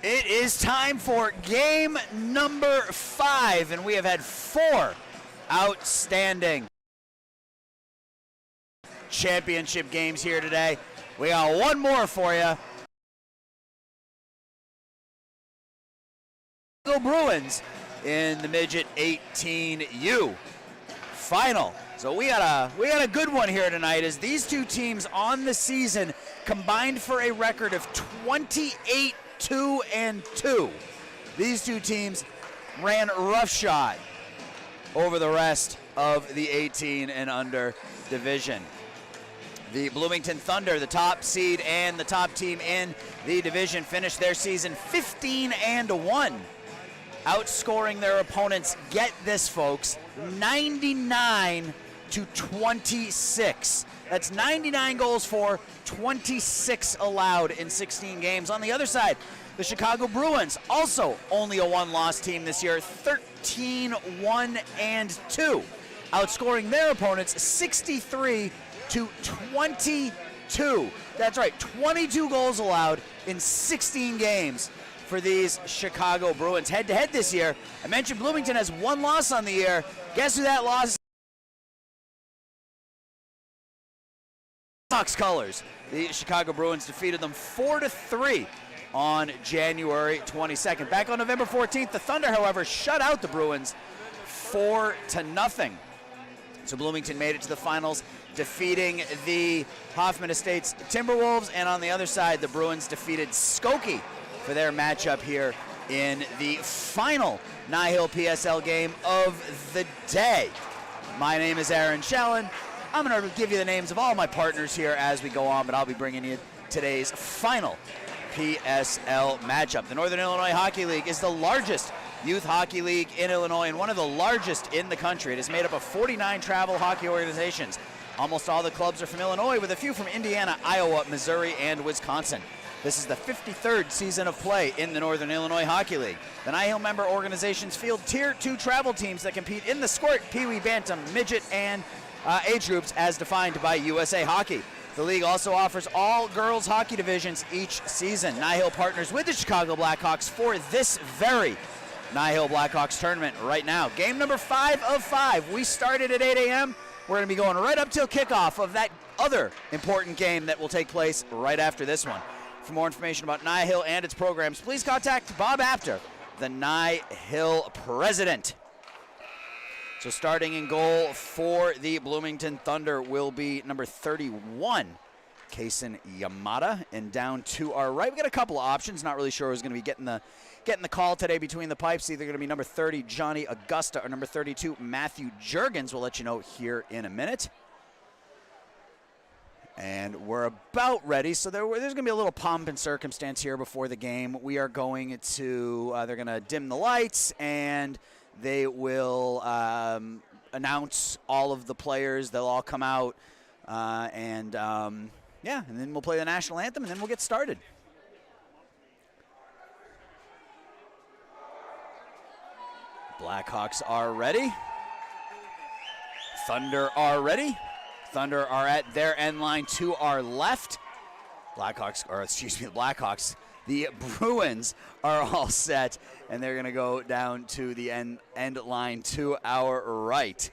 It is time for game number 5, and we have had 4 outstanding championship games here today. We got one more for you. Go Bruins in the Midget 18U final. So we got a good one here tonight, as these two teams on the season combined for a record of 28-2-2. These two teams ran roughshod over the rest of the 18 and under division. The Bloomington Thunder, the top seed and the top team in the division, finished their season 15-1, outscoring their opponents, get this folks, 99-26. That's 99 goals for, 26 allowed in 16 games. On the other side, the Chicago Bruins, also only a one-loss team this year, 13-1-2, outscoring their opponents 63-22. That's right, 22 goals allowed in 16 games for these Chicago Bruins. Head-to-head this year, I mentioned Bloomington has one loss on the year. Guess who that loss is? Blackhawks colors. The Chicago Bruins defeated them 4-3 on January 22nd. Back on November 14th, the Thunder, however, shut out the Bruins 4-0. So Bloomington made it to the finals, defeating the Hoffman Estates Timberwolves, and on the other side, the Bruins defeated Skokie for their matchup here in the final NIHL PSL game of the day. My name is Aaron Shallon. I'm going to give you the names of all my partners here as we go on, but I'll be bringing you today's final PSL matchup. The Northern Illinois Hockey League is the largest youth hockey league in Illinois and one of the largest in the country. It is made up of 49 travel hockey organizations. Almost all the clubs are from Illinois, with a few from Indiana, Iowa, Missouri, and Wisconsin. This is the 53rd season of play in the Northern Illinois Hockey League. The NIHL member organizations field Tier 2 travel teams that compete in the squirt, Pee-wee, Bantam, Midget, and age groups as defined by USA Hockey. The league also offers all girls hockey divisions each season. NIHL partners with the Chicago Blackhawks for this very NIHL Blackhawks tournament right now. Game number 5 of 5. We started at 8 a.m. We're going to be going right up till kickoff of that other important game that will take place right after this one. For more information about NIHL and its programs, please contact Bob Apter, the NIHL president. So starting in goal for the Bloomington Thunder will be number 31, Kason Yamada, and down to our right, we got a couple of options. Not really sure who's going to be getting the call today between the pipes. Either going to be number 30, Johnny Augusta, or number 32, Matthew Juergens. We'll let you know here in a minute. And we're about ready. So there's going to be a little pomp and circumstance here before the game. We are going to, they're going to dim the lights, and they will announce all of the players. They'll all come out, yeah, and then we'll play the national anthem, and then we'll get started. Blackhawks are ready. Thunder are ready. Thunder are at their end line to our left. The Blackhawks. The Bruins are all set, and they're going to go down to the end line to our right.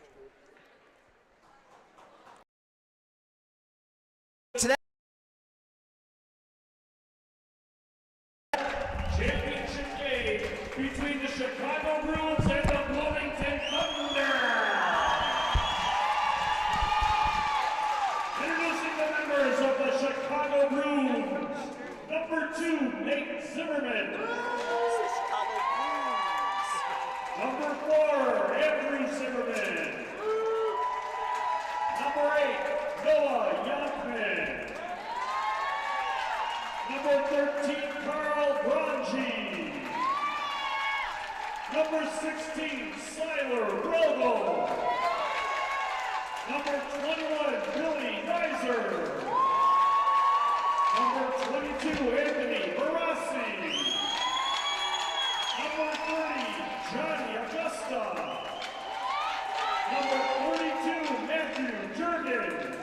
Championship game between the Chicago Bruins and the Bloomington Thunder. Introducing the members of the Chicago Bruins. Number 2, Nate Zimmerman. Number 4, Andrew Zimmerman. Number 8, Noah Youngman. Number 13, Carl Bronji. Number 16, Siler Rogo. Number 21, Billy Reiser. Number 22, Anthony Barassi. Number 30, Johnny Augusta. Number 42, Matthew Juergens.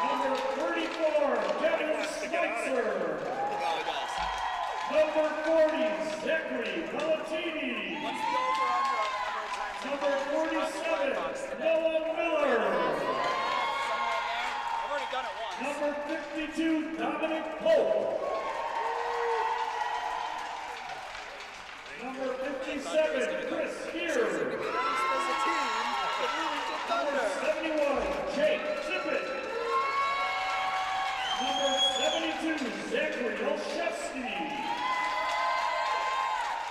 Number 34, Devin Schweitzer. Number 40, Zachary Valentini. What's the over-under on the number of times? Number 47, Noah Miller. I've already done it once. Number 52, Dominic Pope. Number 57, Chris Spear. Number 71, Jake Tippett. Number 72, Zachary Olszewski.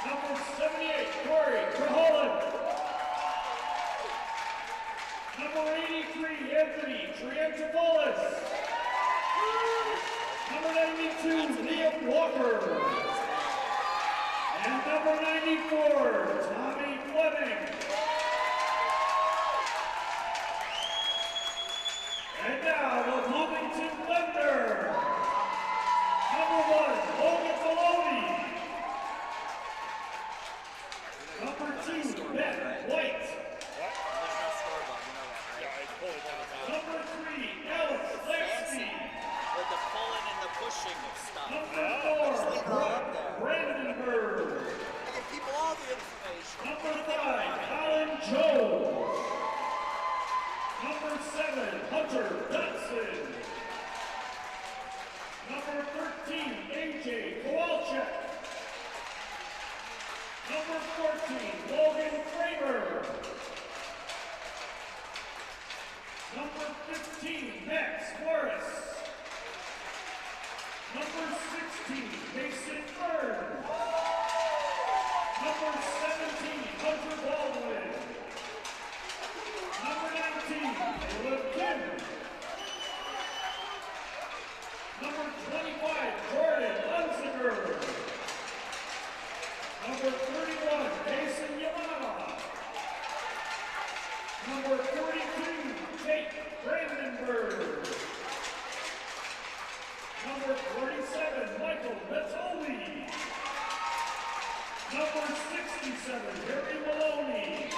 Number 78, Corey Kraholin. Number 83, Anthony Triantafoulis. Number 92, Liam Walker. And number 94, Tommy Fleming. And now the Bloomington Thunder. Number 1, Logan Maloney. Number 2, Ben White. Number 3, Alex Lansky. With the pulling and the pushing of stuff. Number 4, Brandenburg. I give people all the information. Number 5, Colin Jones. Number 7, Hunter Dodson. Number 13, AJ Kowalczyk. Number 14, Logan Kramer. Number 15, Max Morris. Number 16, Mason Byrne. Number 17, Hunter Baldwin. Number 19, Caleb Kim. Number 25, Jordan Unziger. Number 31, Jason Yamama. Number 42, Tate Brandenburg. Number 47, Michael Bettoli. Number 67, Harry Maloney.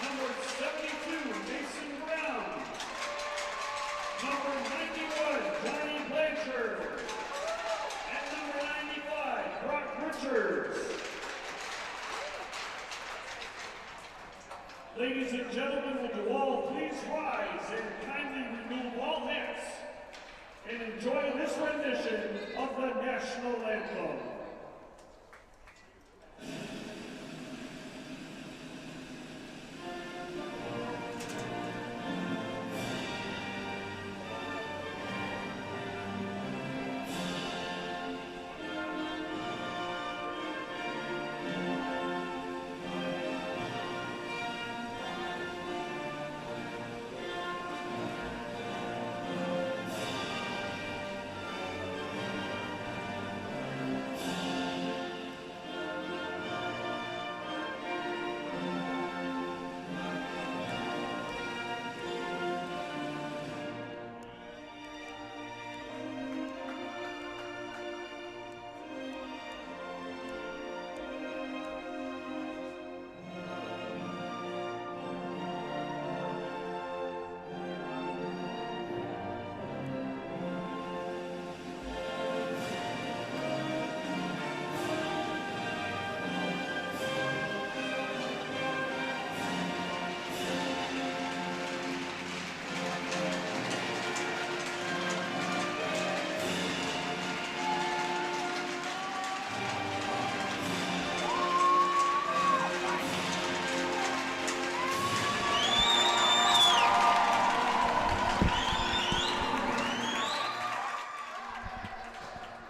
Number 72, Mason Brown. Number 91, Johnny Blanchard. And number 95, Brock Richards. Ladies and gentlemen, would you all please rise and kindly remove all hats and enjoy this rendition of the national anthem.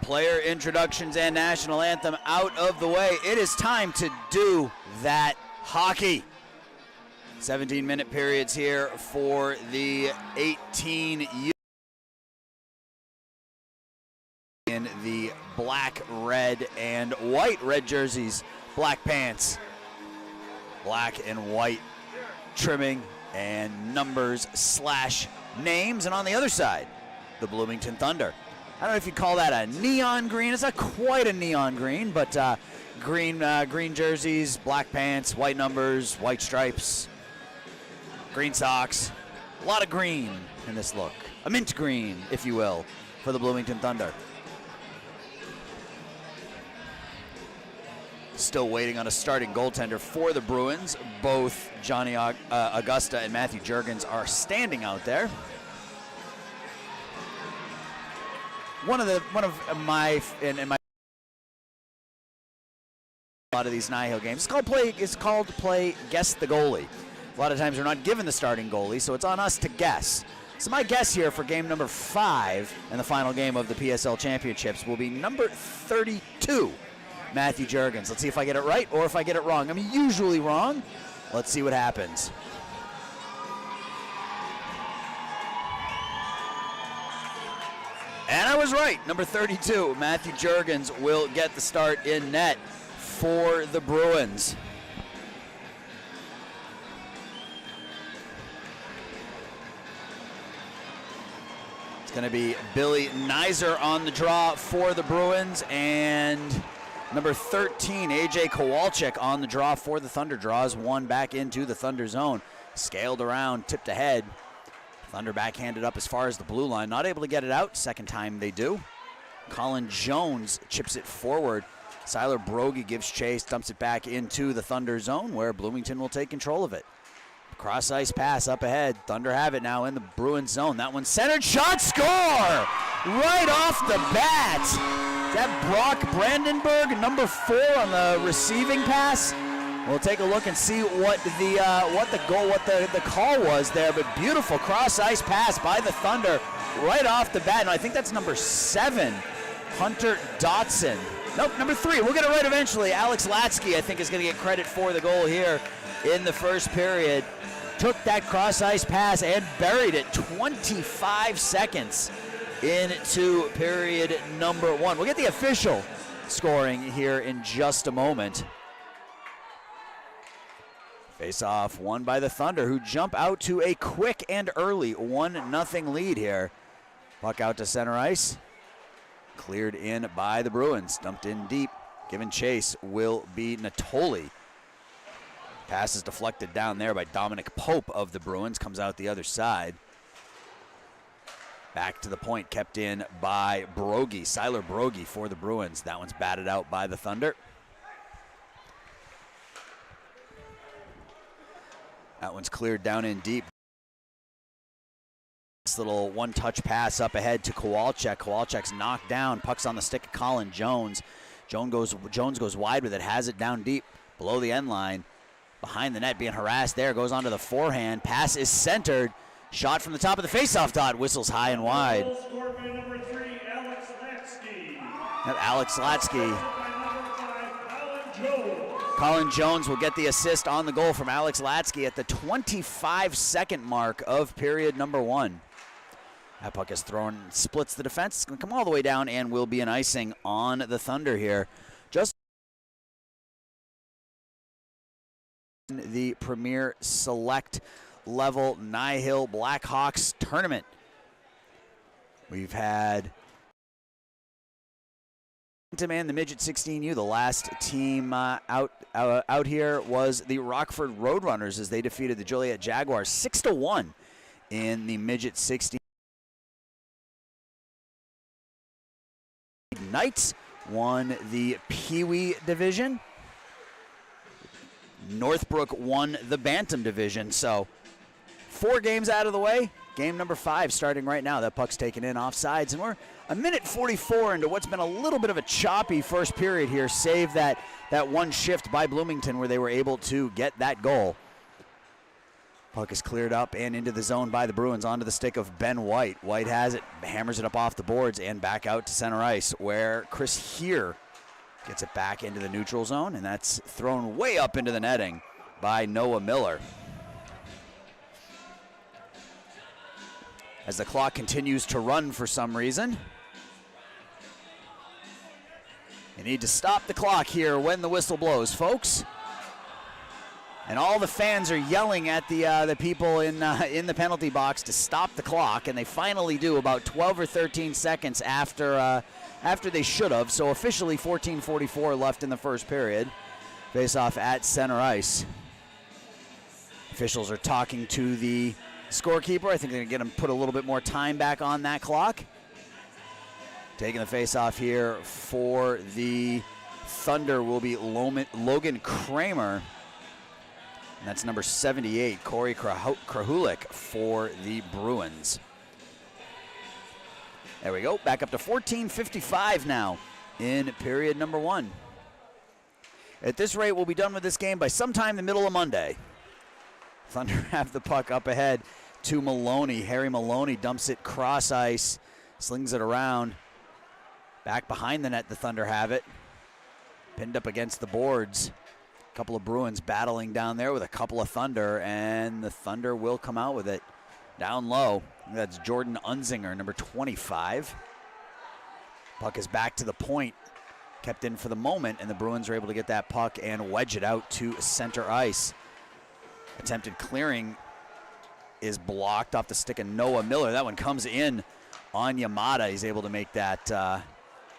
Player introductions and national anthem out of the way. It is time to do that hockey. 17-minute periods here for the 18U in the black, red, and white. Red jerseys, black pants, black and white trimming and numbers / names. And on the other side, the Bloomington Thunder. I don't know if you call that a neon green. It's not quite a neon green, but green jerseys, black pants, white numbers, white stripes, green socks. A lot of green in this look. A mint green, if you will, for the Bloomington Thunder. Still waiting on a starting goaltender for the Bruins. Both Johnny Augusta and Matthew Juergens are standing out there. One of my a lot of these NIHL games. It's called play guess the goalie. A lot of times we're not given the starting goalie, so it's on us to guess. So my guess here for game number 5 and the final game of the PSL Championships will be number 32, Matthew Juergens. Let's see if I get it right or if I get it wrong. I'm usually wrong. Let's see what happens. And I was right. Number 32, Matthew Juergens will get the start in net for the Bruins. It's going to be Billy Nizer on the draw for the Bruins, and number 13, AJ Kowalczyk on the draw for the Thunder. Draws one back into the Thunder zone. Scaled around, tipped ahead. Thunder backhanded up as far as the blue line. Not able to get it out. Second time they do. Colin Jones chips it forward. Siler Brogy gives chase, dumps it back into the Thunder zone where Bloomington will take control of it. Cross ice pass up ahead. Thunder have it now in the Bruins zone. That one's centered. Shot, score! Right off the bat. Is that Brock Brandenburg, number 4 on the receiving pass? We'll take a look and see what the call was there. But beautiful cross ice pass by the Thunder right off the bat. And I think that's number 7, Hunter Dotson. Nope, number 3. We'll get it right eventually. Alex Latsky, I think, is going to get credit for the goal here in the first period. Took that cross ice pass and buried it 25 seconds into period number 1. We'll get the official scoring here in just a moment. Face-off won by the Thunder, who jump out to a quick and early 1-0 lead here. Puck out to center ice. Cleared in by the Bruins. Dumped in deep. Given chase will be Natoli. Pass is deflected down there by Dominic Pope of the Bruins. Comes out the other side. Back to the point, kept in by Brogy. Siler Brogy for the Bruins. That one's batted out by the Thunder. That one's cleared down in deep. This little one-touch pass up ahead to Kowalczyk. Kowalczyk's knocked down. Puck's on the stick of Colin Jones. Jones goes wide with it, has it down deep, below the end line. Behind the net, being harassed there, goes onto the forehand. Pass is centered. Shot from the top of the faceoff dot. Whistles high and wide. Goal scored by number 3, Alex Latsky. Alex Latsky. Colin Jones will get the assist on the goal from Alex Latsky at the 25-second mark of period number 1. That puck is thrown, splits the defense. It's going to come all the way down and will be an icing on the Thunder here. Just the Premier Select level NIHL Blackhawks tournament. We've had and the Midget 16U. The last team out here was the Rockford Roadrunners as they defeated the Joliet Jaguars 6-1 in the Midget 16. Knights won the Pee Wee division. Northbrook won the Bantam division. So 4 games out of the way. Game number 5 starting right now. That puck's taken in offsides, and we're a minute 44 into what's been a little bit of a choppy first period here, save that one shift by Bloomington where they were able to get that goal. Puck is cleared up and into the zone by the Bruins, onto the stick of Ben White. White has it, hammers it up off the boards and back out to center ice where Chris Here gets it back into the neutral zone, and that's thrown way up into the netting by Noah Miller. As the clock continues to run for some reason. You need to stop the clock here when the whistle blows, folks. And all the fans are yelling at the people in the penalty box to stop the clock, and they finally do about 12 or 13 seconds after they should have. So officially 14:44 left in the first period. Face-off at center ice. Officials are talking to the scorekeeper. I think they're going to get him put a little bit more time back on that clock. Taking the face-off here for the Thunder will be Logan Kramer. And that's number 78, Corey Krahulik for the Bruins. There we go, back up to 14:55 now in period number 1. At this rate, we'll be done with this game by sometime the middle of Monday. Thunder have the puck up ahead to Maloney. Harry Maloney dumps it cross ice, slings it around. Back behind the net, the Thunder have it. Pinned up against the boards. A couple of Bruins battling down there with a couple of Thunder, and the Thunder will come out with it down low. That's Jordan Unzinger, number 25. Puck is back to the point, kept in for the moment, and the Bruins are able to get that puck and wedge it out to center ice. Attempted clearing is blocked off the stick of Noah Miller. That one comes in on Yamada. He's able to make that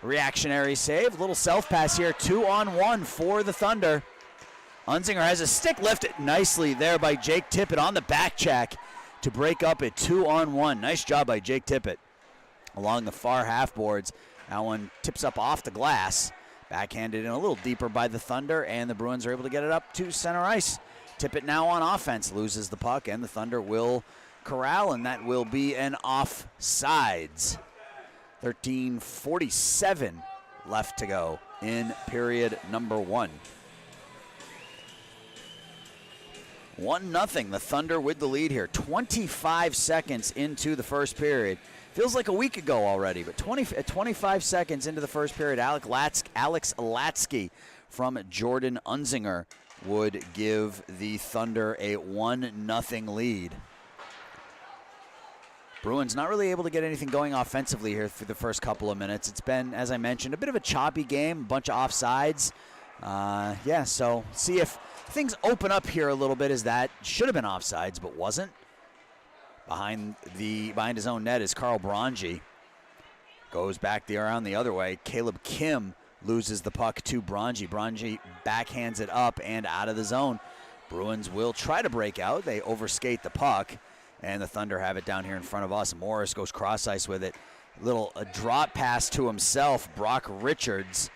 reactionary save. Little self-pass here, 2-on-1 for the Thunder. Unzinger has a stick lifted nicely there by Jake Tippett on the back check to break up at 2-on-1. Nice job by Jake Tippett along the far half boards. That one tips up off the glass. Backhanded in a little deeper by the Thunder, and the Bruins are able to get it up to center ice. Tippett now on offense, loses the puck, and the Thunder will corral, and that will be an offsides. 13:47 left to go in period number 1. 1-0, the Thunder with the lead here. 25 seconds into the first period. Feels like a week ago already, but 25 seconds into the first period, Alex Latsky from Jordan Unzinger would give the Thunder a 1-0 lead. Bruins not really able to get anything going offensively here through the first couple of minutes. It's been, as I mentioned, a bit of a choppy game, a bunch of offsides. So see if things open up here a little bit, as that should have been offsides but wasn't. Behind his own net is Carl Bronji. Goes back around the other way. Caleb Kim loses the puck to Bronji. Bronji backhands it up and out of the zone. Bruins will try to break out. They overskate the puck, and the Thunder have it down here in front of us. Morris goes cross ice with it. A drop pass to himself. Brock Richards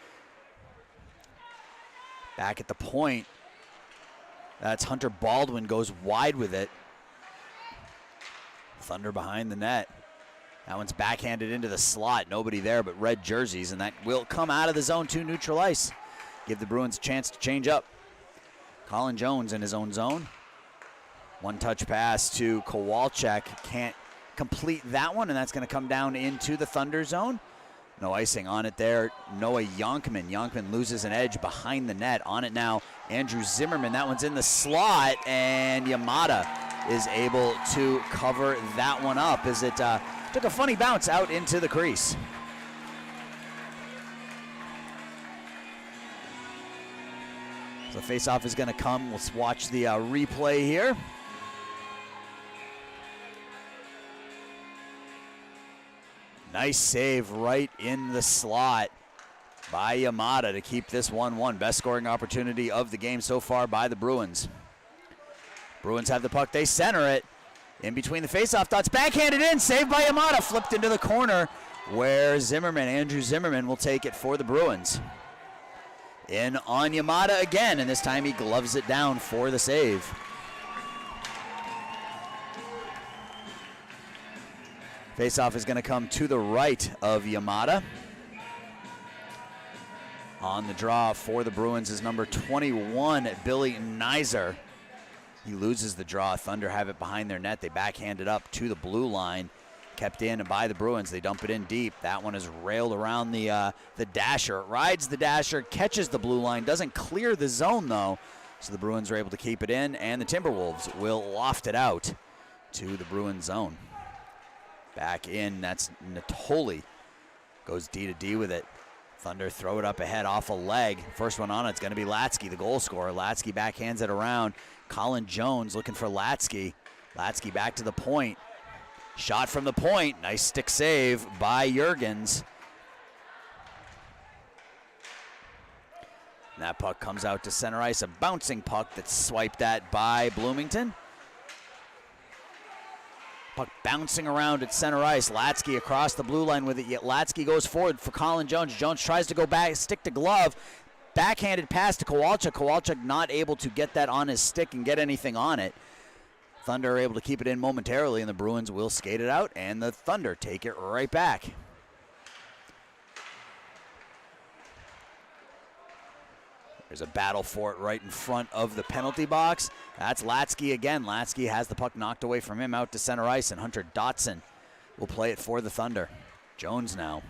back at the point. That's Hunter Baldwin, goes wide with it. Thunder behind the net. That one's backhanded into the slot. Nobody there but red jerseys, and that will come out of the zone to neutral ice. Give the Bruins a chance to change up. Colin Jones in his own zone. One-touch pass to Kowalczyk. Can't complete that one, and that's going to come down into the Thunder zone. No icing on it there. Noah Yonkman. Yonkman loses an edge behind the net. On it now, Andrew Zimmerman. That one's in the slot, and Yamada is able to cover that one up as it took a funny bounce out into the crease. So the face-off is going to come. Let's watch the replay here. Nice save right in the slot by Yamada to keep this 1-1. Best scoring opportunity of the game so far by the Bruins. Bruins have the puck. They center it. In between the face-off dots. Backhanded in. Saved by Yamada. Flipped into the corner where Andrew Zimmerman will take it for the Bruins. In on Yamada again, and this time he gloves it down for the save. Face-off is going to come to the right of Yamada. On the draw for the Bruins is number 21, Billy Nizer. He loses the draw. Thunder have it behind their net. They backhand it up to the blue line. Kept in by the Bruins. They dump it in deep. That one is railed around the dasher. It rides the dasher, catches the blue line, doesn't clear the zone though. So the Bruins are able to keep it in, and the Timberwolves will loft it out to the Bruins zone. Back in, that's Natoli. Goes D to D with it. Thunder throw it up ahead off a leg. First one on it's going to be Latsky, the goal scorer. Latsky backhands it around. Colin Jones looking for Latsky. Latsky back to the point. Shot from the point. Nice stick save by Jurgens. And that puck comes out to center ice. A bouncing puck that's swiped at by Bloomington. Puck bouncing around at center ice. Latsky across the blue line with it, yet Latsky goes forward for Colin Jones. Jones tries to go back, stick to glove. backhanded pass to Kowalczyk. Kowalczyk not able to get that on his stick and get anything on it. Thunder are able to keep it in momentarily, and the Bruins will skate it out, and the Thunder take it right back. There's a battle for it right in front of the penalty box. That's Latsky again. Latsky has the puck knocked away from him out to center ice, and Hunter Dotson will play it for the Thunder. Jones now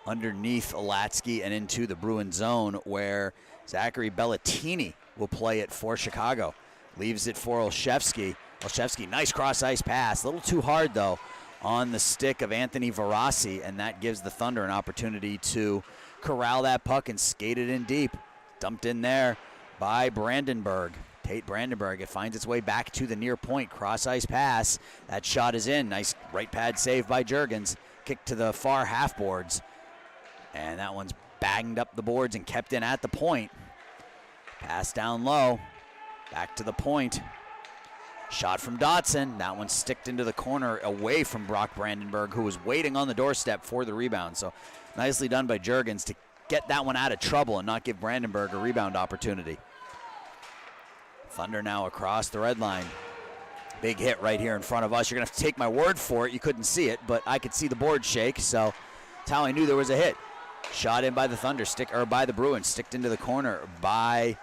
underneath Latsky and into the Bruin zone, where Zachary Bellatini will play it for Chicago. Leaves it for Olszewski. Olszewski, nice cross-ice pass. A little too hard, though, on the stick of Anthony Varasi, and that gives the Thunder an opportunity to corral that puck and skate it in deep. Dumped in there by Brandenburg. Tate Brandenburg. It finds its way back to the near point. Cross-ice pass. That shot is in. Nice right pad save by Juergens. Kick to the far half boards. And that one's banged up the boards and kept in at the point. Pass down low. Back to the point. Shot from Dotson. That one sticked into the corner away from Brock Brandenburg, who was waiting on the doorstep for the rebound. So nicely done by Juergens to get that one out of trouble and not give Brandenburg a rebound opportunity. Thunder now across the red line. Big hit right here in front of us. You're going to have to take my word for it. You couldn't see it, but I could see the board shake, so that's how I knew there was a hit. Shot in by the Thunder, by the Bruins, sticked into the corner by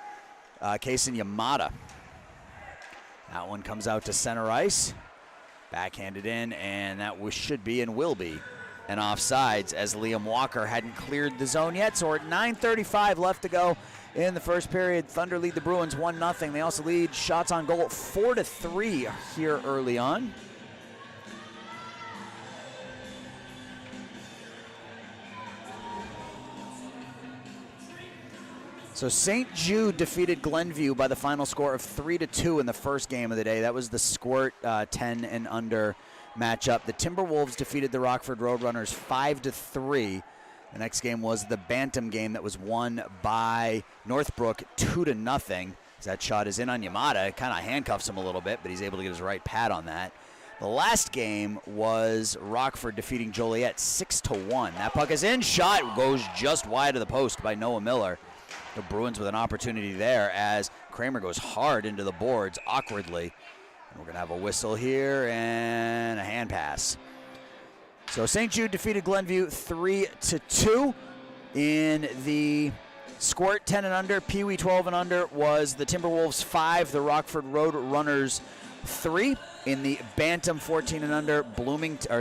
Keisun Yamada. That one comes out to center ice. Backhanded in, and that should be and will be an offsides, as Liam Walker hadn't cleared the zone yet. So we're at 9:35 left to go in the first period. Thunder lead the Bruins 1-0. They also lead shots on goal 4-3 here early on. So St. Jude defeated Glenview by the final score of 3-2 in the first game of the day. That was the Squirt 10 and under matchup. The Timberwolves defeated the Rockford Roadrunners 5-3. The next game was the Bantam game that was won by Northbrook 2-0. That shot is in on Yamada. It kind of handcuffs him a little bit, but he's able to get his right pad on that. The last game was Rockford defeating Joliet 6-1. That puck is in. Shot goes just wide of the post by Noah Miller. The Bruins with an opportunity there as Kramer goes hard into the boards awkwardly. And we're going to have a whistle here and a hand pass. So St. Jude defeated Glenview 3-2. In the Squirt 10 and under, Pee Wee 12 and under was the Timberwolves 5, the Rockford Road Runners 3. In the Bantam 14 and under, Northbrook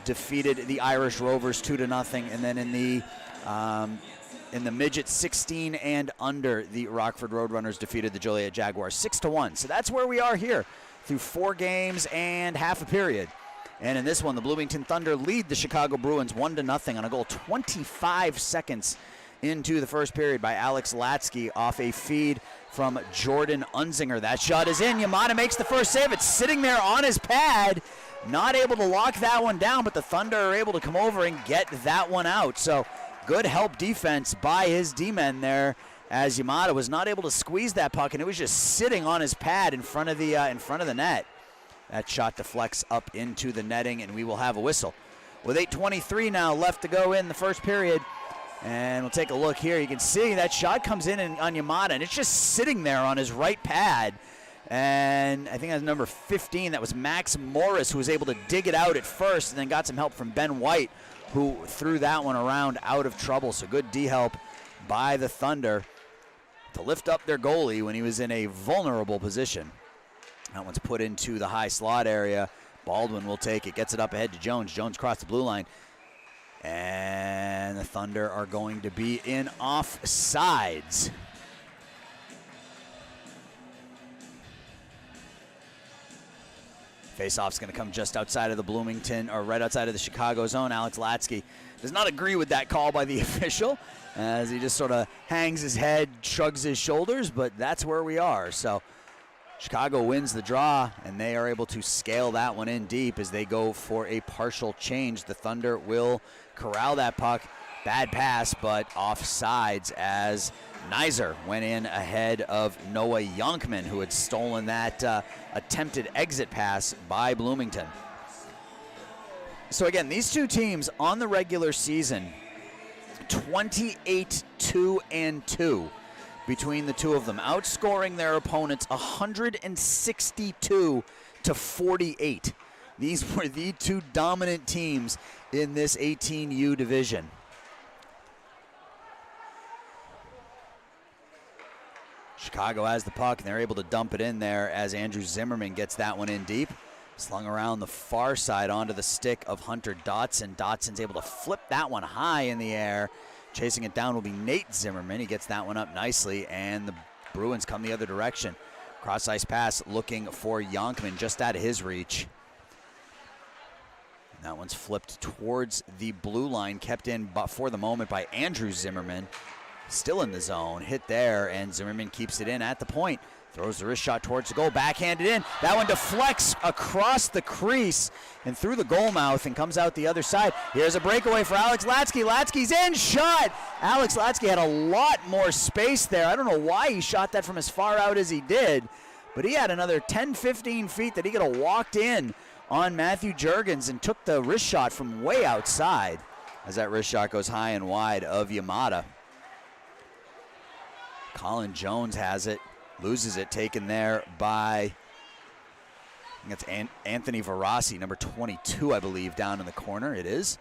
defeated the Irish Rovers 2-0. And then in the midget 16 and under, the Rockford Roadrunners defeated the Joliet Jaguars 6-1. So that's where we are here through 4 games and half a period. And in this one, the Bloomington Thunder lead the Chicago Bruins 1-0 on a goal 25 seconds into the first period by Alex Latsky off a feed from Jordan Unzinger. That shot is in. Yamada makes the first save. It's sitting there on his pad. Not able to lock that one down, but the Thunder are able to come over and get that one out. So good help defense by his D-men there, as Yamada was not able to squeeze that puck, and it was just sitting on his pad in front of the net. That shot deflects up into the netting, and we will have a whistle. With 8:23 now left to go in the first period, and we'll take a look here. You can see that shot comes in on Yamada, and it's just sitting there on his right pad. And I think that's number 15. That was Max Morris, who was able to dig it out at first and then got some help from Ben White, who threw that one around out of trouble. So good D-help by the Thunder to lift up their goalie when he was in a vulnerable position. That one's put into the high slot area. Baldwin will take it, gets it up ahead to Jones. Jones crossed the blue line. And the Thunder are going to be in offsides. Faceoff's going to come just outside of the Bloomington, or right outside of the Chicago zone. Alex Latsky does not agree with that call by the official, as he just sort of hangs his head, shrugs his shoulders, but that's where we are. So Chicago wins the draw, and they are able to scale that one in deep as they go for a partial change. The Thunder will corral that puck. Bad pass, but offsides, as Nizer went in ahead of Noah Yonkman, who had stolen that attempted exit pass by Bloomington. So again, these two teams on the regular season 28-2-2 between the two of them, outscoring their opponents 162-48. These were the two dominant teams in this 18U division. Chicago has the puck, and they're able to dump it in there as Andrew Zimmerman gets that one in deep. Slung around the far side onto the stick of Hunter Dotson. Dotson's able to flip that one high in the air. Chasing it down will be Nate Zimmerman. He gets that one up nicely, and the Bruins come the other direction. Cross-ice pass looking for Yonkman, just out of his reach. And that one's flipped towards the blue line, kept in for the moment by Andrew Zimmerman. Still in the zone, hit there, and Zimmerman keeps it in at the point. Throws the wrist shot towards the goal, backhanded in. That one deflects across the crease and through the goal mouth and comes out the other side. Here's a breakaway for Alex Latsky. Latsky's in, shot! Alex Latsky had a lot more space there. I don't know why he shot that from as far out as he did, but he had another 10-15 feet that he could have walked in on Matthew Juergens and took the wrist shot from way outside as that wrist shot goes high and wide of Yamada. Colin Jones has it. Loses it, taken there by, I think that's Anthony Varasi, number 22, I believe, down in the corner. It is.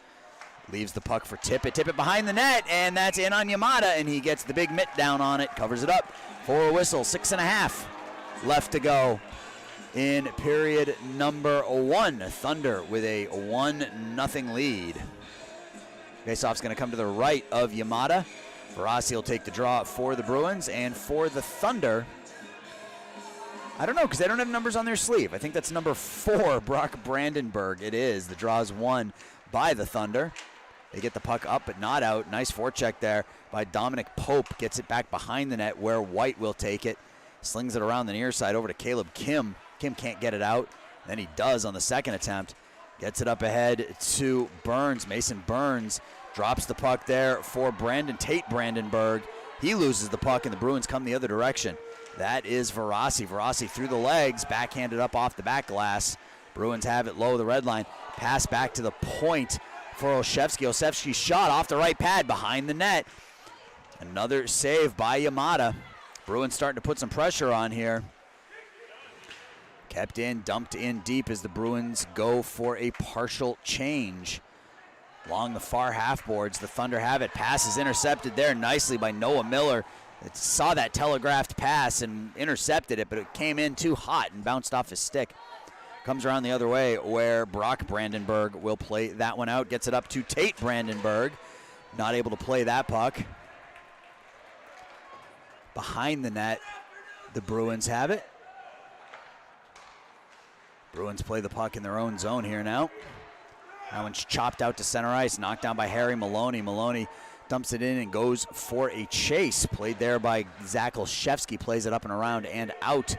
Leaves the puck for Tippett. Tippett behind the net, and that's in on Yamada, and he gets the big mitt down on it, covers it up for a whistle. 6.5 left to go in period number 1. Thunder with a 1-0 lead. Faceoff's going to come to the right of Yamada. Varasi will take the draw for the Bruins, and for the Thunder, I don't know, because they don't have numbers on their sleeve. I think that's number 4, Brock Brandenburg. It is. The draw is won by the Thunder. They get the puck up but not out. Nice forecheck there by Dominic Pope. Gets it back behind the net where White will take it. Slings it around the near side over to Caleb Kim. Kim can't get it out. Then he does on the second attempt. Gets it up ahead to Burns. Mason Burns drops the puck there for Tate Brandenburg. He loses the puck, and the Bruins come the other direction. That is Varasi. Varasi through the legs, backhanded up off the back glass. Bruins have it low the red line. Pass back to the point for Olszewski. Olszewski's shot off the right pad behind the net. Another save by Yamada. Bruins starting to put some pressure on here. Kept in, dumped in deep as the Bruins go for a partial change. Along the far half boards, the Thunder have it. Pass is intercepted there nicely by Noah Miller. It saw that telegraphed pass and intercepted it, but it came in too hot and bounced off his stick. Comes around the other way where Brock Brandenburg will play that one out. Gets it up to Tate Brandenburg. Not able to play that puck. Behind the net, the Bruins have it. Bruins play the puck in their own zone here now. That one's chopped out to center ice, knocked down by Harry Maloney. Maloney dumps it in and goes for a chase. Played there by Zach Olszewski, plays it up and around and out.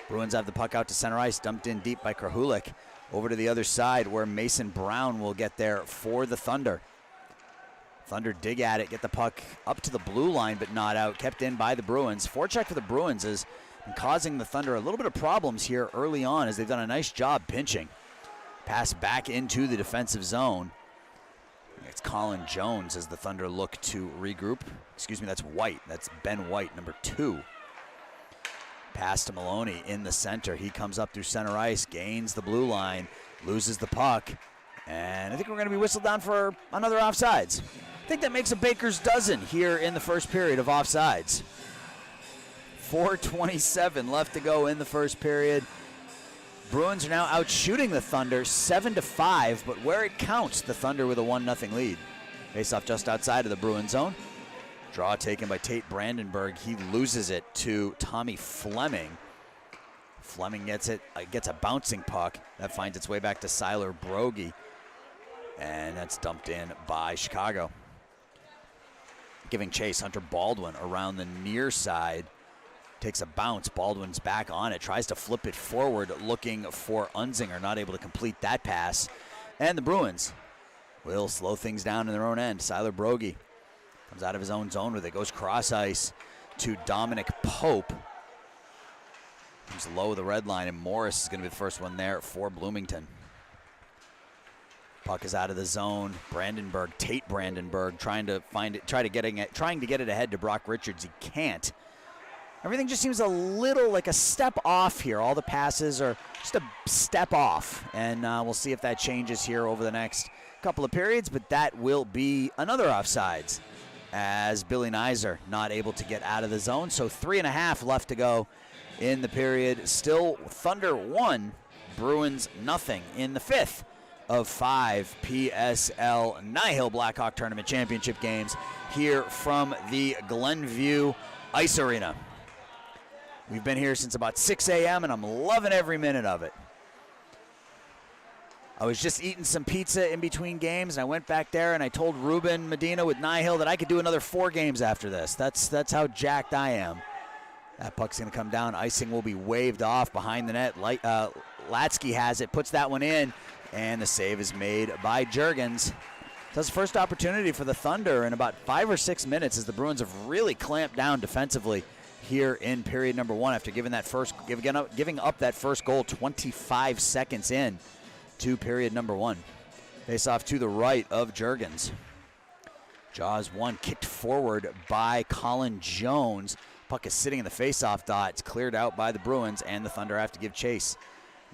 Bruins have the puck out to center ice, dumped in deep by Krahulik. Over to the other side where Mason Brown will get there for the Thunder. Thunder dig at it, get the puck up to the blue line but not out. Kept in by the Bruins. Forecheck for the Bruins is causing the Thunder a little bit of problems here early on as they've done a nice job pinching. Pass back into the defensive zone. It's Colin Jones as the Thunder look to regroup. Excuse me, that's White. That's Ben White, number 2. Pass to Maloney in the center. He comes up through center ice, gains the blue line, loses the puck, and I think we're going to be whistled down for another offsides. I think that makes a baker's dozen here in the first period of offsides. 4:27 left to go in the first period. Bruins are now out shooting the Thunder 7-5, but where it counts, the Thunder with a 1-0 lead. Face-off just outside of the Bruin zone. Draw taken by Tate Brandenburg. He loses it to Tommy Fleming. Fleming gets it, gets a bouncing puck that finds its way back to Siler Brogy, and that's dumped in by Chicago. Giving chase, Hunter Baldwin around the near side. Takes a bounce. Baldwin's back on it. Tries to flip it forward, looking for Unzinger. Not able to complete that pass. And the Bruins will slow things down in their own end. Siler Brogy comes out of his own zone with it. Goes cross ice to Dominic Pope. Comes low the red line, and Morris is going to be the first one there for Bloomington. Puck is out of the zone. Tate Brandenburg, trying to get it ahead to Brock Richards. He can't. Everything just seems a little like a step off here. All the passes are just a step off, and we'll see if that changes here over the next couple of periods, but that will be another offsides as Billy Knizer not able to get out of the zone. So 3.5 left to go in the period. Still Thunder 1, Bruins nothing in the 5th of 5 PSL NIHL Blackhawk Tournament Championship games here from the Glenview Ice Arena. We've been here since about 6 a.m. and I'm loving every minute of it. I was just eating some pizza in between games, and I went back there and I told Ruben Medina with NIHL that I could do another 4 games after this. That's how jacked I am. That puck's going to come down. Icing will be waved off behind the net. Latsky has it, puts that one in, and the save is made by Juergens. That's the first opportunity for the Thunder in about 5 or 6 minutes as the Bruins have really clamped down defensively here in period number 1 after giving up that first goal 25 seconds in to period number 1. Face off to the right of Juergens. Jaws 1 kicked forward by Colin Jones. Puck is sitting in the face-off dot. It's cleared out by the Bruins, and the Thunder have to give chase.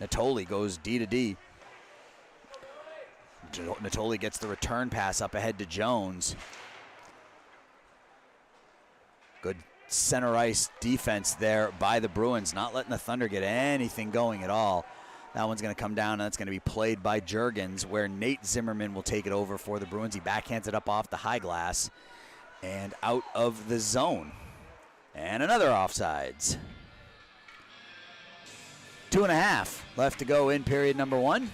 Natoli goes D to D. Natoli gets the return pass up ahead to Jones. Good center ice defense there by the Bruins, not letting the Thunder get anything going at all. That one's going to come down, and that's going to be played by Juergens, where Nate Zimmerman will take it over for the Bruins. He backhands it up off the high glass and out of the zone. And another offsides. 2.5 left to go in period number 1.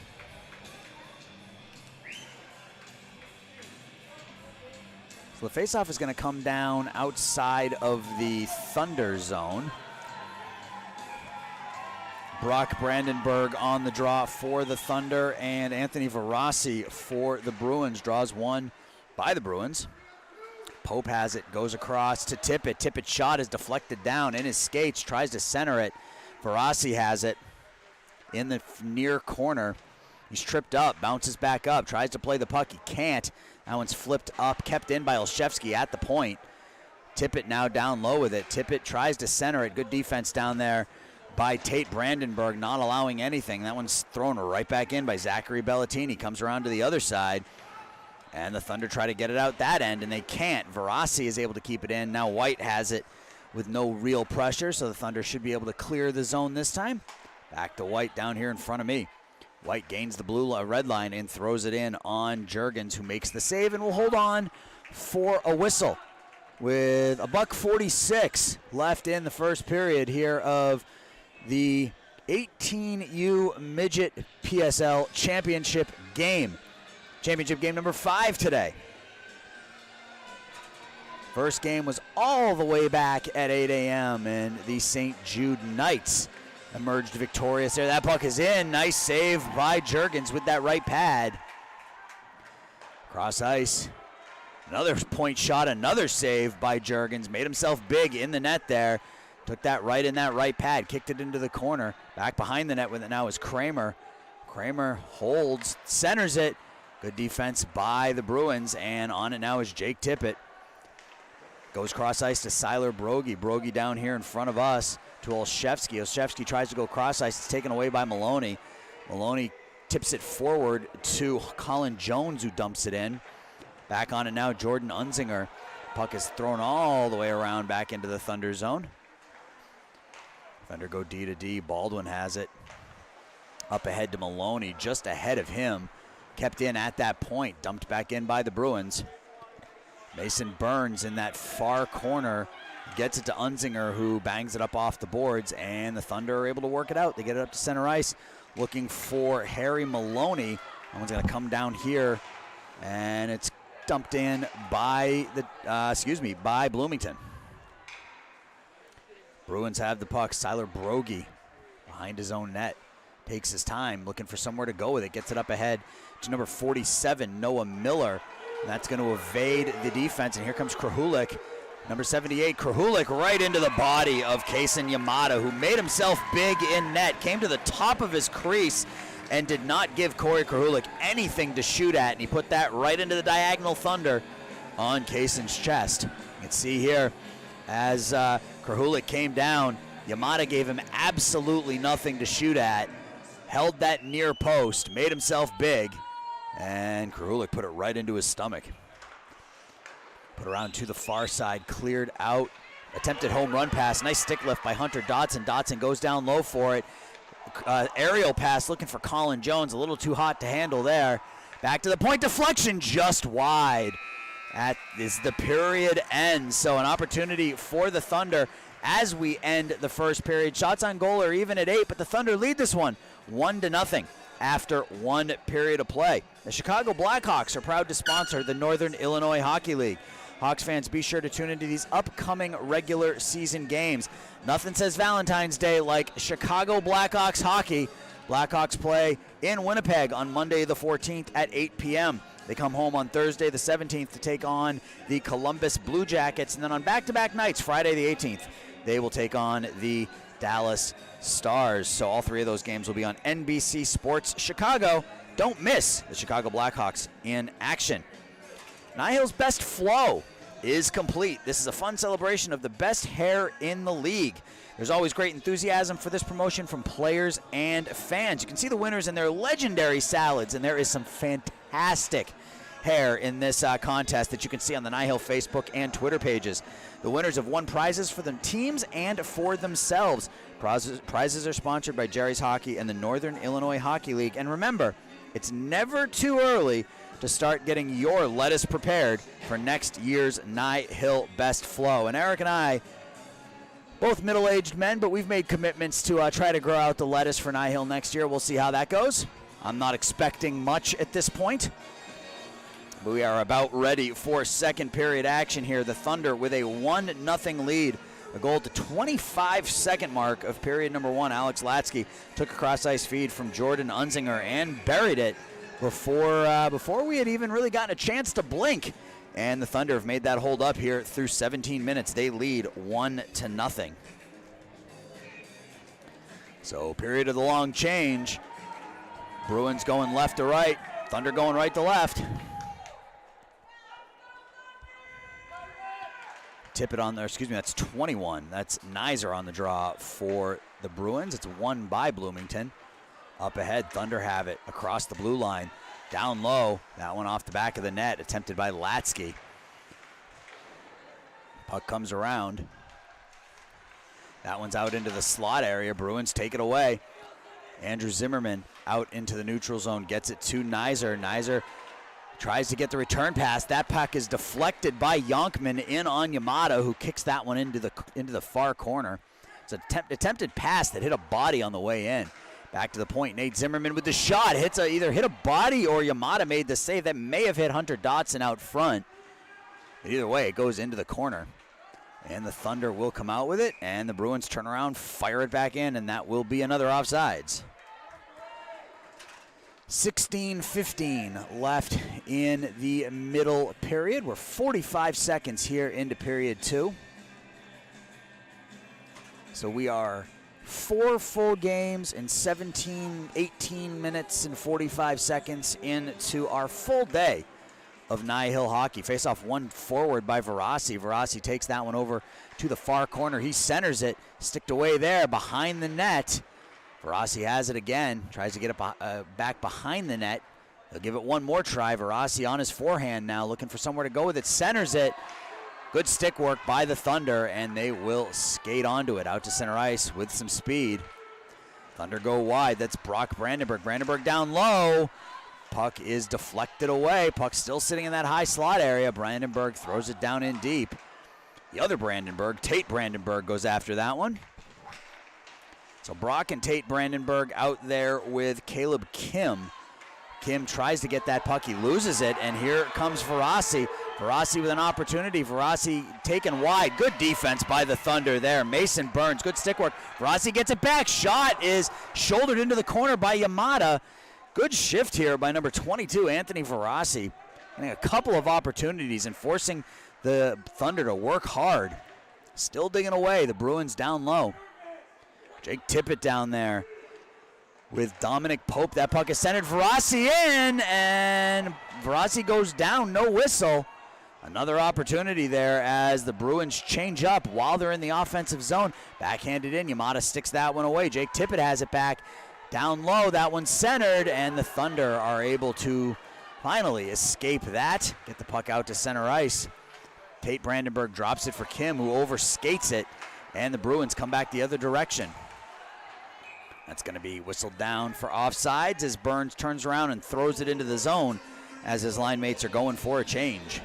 So the faceoff is going to come down outside of the Thunder zone. Brock Brandenburg on the draw for the Thunder, and Anthony Verassi for the Bruins. Draws one by the Bruins. Pope has it, goes across to Tippett. Tippett's shot is deflected down in his skates, tries to center it. Verassi has it in the near corner. He's tripped up, bounces back up, tries to play the puck. He can't. That one's flipped up, kept in by Olszewski at the point. Tippett now down low with it. Tippett tries to center it. Good defense down there by Tate Brandenburg, not allowing anything. That one's thrown right back in by Zachary Bellatini. Comes around to the other side, and the Thunder try to get it out that end, and they can't. Verassi is able to keep it in. Now White has it with no real pressure, so the Thunder should be able to clear the zone this time. Back to White down here in front of me. White gains the red line and throws it in on Juergens, who makes the save and will hold on for a whistle. With $1:46 left in the first period here of the 18U Midget PSL Championship game. Championship game number 5 today. First game was all the way back at 8 a.m. and the St. Jude Knights emerged victorious there. That puck is in. Nice save by Juergens with that right pad. Cross ice. Another point shot, another save by Juergens. Made himself big in the net there. Took that right in that right pad, kicked it into the corner. Back behind the net with it now is Kramer. Kramer holds, centers it. Good defense by the Bruins, and on it now is Jake Tippett. Goes cross ice to Siler Brogy. Brogy down here in front of us to Olszewski. Olszewski tries to go cross ice. It's taken away by Maloney. Maloney tips it forward to Colin Jones, who dumps it in. Back on it now, Jordan Unzinger. Puck is thrown all the way around back into the Thunder zone. Thunder go D to D. Baldwin has it. Up ahead to Maloney, just ahead of him. Kept in at that point, dumped back in by the Bruins. Mason Burns in that far corner gets it to Unzinger, who bangs it up off the boards, and the Thunder are able to work it out. They get it up to center ice, looking for Harry Maloney. That one's going to come down here, and it's dumped in by by Bloomington. Bruins have the puck. Siler Brogy behind his own net. Takes his time, looking for somewhere to go with it. Gets it up ahead to number 47, Noah Miller. And that's going to evade the defense, and here comes Krahulik. Number 78, Krahulik right into the body of Kaysen Yamada, who made himself big in net. Came to the top of his crease, and did not give Corey Krahulik anything to shoot at, and he put that right into the diagonal Thunder on Kasen's chest. You can see here as Krahulik came down, Yamada gave him absolutely nothing to shoot at, held that near post, made himself big, and Krahulik put it right into his stomach. Put around to the far side, cleared out, attempted home run pass, nice stick lift by Hunter Dotson. Dotson goes down low for it. Aerial pass looking for Colin Jones, a little too hot to handle there. Back to the point, deflection just wide. That is the period ends, so an opportunity for the Thunder as we end the first period. Shots on goal are even at 8, but the Thunder lead this one 1-0 after 1 period of play. The Chicago Blackhawks are proud to sponsor the Northern Illinois Hockey League. Hawks fans, be sure to tune into these upcoming regular season games. Nothing says Valentine's Day like Chicago Blackhawks hockey. Blackhawks play in Winnipeg on Monday the 14th at 8 p.m. They come home on Thursday the 17th to take on the Columbus Blue Jackets. And then on back-to-back nights, Friday the 18th, they will take on the Dallas Stars. So all 3 of those games will be on NBC Sports Chicago. Don't miss the Chicago Blackhawks in action. NIHL's Best Flow is complete. This is a fun celebration of the best hair in the league. There's always great enthusiasm for this promotion from players and fans. You can see the winners in their legendary salads, and there is some fantastic hair in this contest that you can see on the NIHL Facebook and Twitter pages. The winners have won prizes for the teams and for themselves. Prizes are sponsored by Jerry's Hockey and the Northern Illinois Hockey League. And remember, it's never too early to start getting your lettuce prepared for next year's NIHL Best Flow. And Eric and I, both middle-aged men, but we've made commitments to try to grow out the lettuce for NIHL next year. We'll see how that goes. I'm not expecting much at this point, but we are about ready for second period action here. The Thunder with a 1-0 lead. A goal at the 25-second mark of period number 1. Alex Latsky took a cross-ice feed from Jordan Unzinger and buried it before we had even really gotten a chance to blink. And the Thunder have made that hold up here through 17 minutes. They lead 1-0. So period of the long change. Bruins going left to right. Thunder going right to left. Tip it on there, excuse me, that's 21. That's Nizer on the draw for the Bruins. It's won by Bloomington. Up ahead, Thunder have it across the blue line. Down low, that one off the back of the net, attempted by Latsky. Puck comes around. That one's out into the slot area. Bruins take it away. Andrew Zimmerman out into the neutral zone, gets it to Nizer. Nizer tries to get the return pass. That puck is deflected by Yonkman in on Yamada, who kicks that one into the far corner. It's an attempted pass that hit a body on the way in. Back to the point, Nate Zimmerman with the shot. Either hit a body or Yamada made the save. That may have hit Hunter Dotson out front. But either way, it goes into the corner. And the Thunder will come out with it, and the Bruins turn around, fire it back in, and that will be another offsides. 16:15 left in the middle period. We're 45 seconds here into period 2. So we are 4 full games in 18 minutes and 45 seconds into our full day of NIHL hockey. Face-off one forward by Varasi. Varasi takes that one over to the far corner. He centers it, sticked away there behind the net. Varasi has it again, tries to get it back behind the net. He'll give it one more try. Varasi on his forehand now, looking for somewhere to go with it, centers it. Good stick work by the Thunder, and they will skate onto it out to center ice with some speed. Thunder go wide. That's Brock Brandenburg. Brandenburg down low. Puck is deflected away. Puck still sitting in that high slot area. Brandenburg throws it down in deep. The other Brandenburg, Tate Brandenburg, goes after that one. So Brock and Tate Brandenburg out there with Caleb Kim. Kim tries to get that puck. He loses it, and here comes Varasi. Varasi with an opportunity. Varasi taken wide. Good defense by the Thunder there. Mason Burns, good stick work. Varasi gets it back. Shot is shouldered into the corner by Yamada. Good shift here by number 22, Anthony Varasi. Getting a couple of opportunities and forcing the Thunder to work hard. Still digging away. The Bruins down low. Jake Tippett down there. with Dominic Pope. That puck is centered. Verasi in, and Verasi goes down. No whistle. Another opportunity there as the Bruins change up while they're in the offensive zone. Backhanded in. Yamada sticks that one away. Jake Tippett has it back. Down low. That one's centered, and the Thunder are able to finally escape that. Get the puck out to center ice. Tate Brandenburg drops it for Kim, who overskates it, and the Bruins come back the other direction. That's going to be whistled down for offsides as Burns turns around and throws it into the zone as his line mates are going for a change.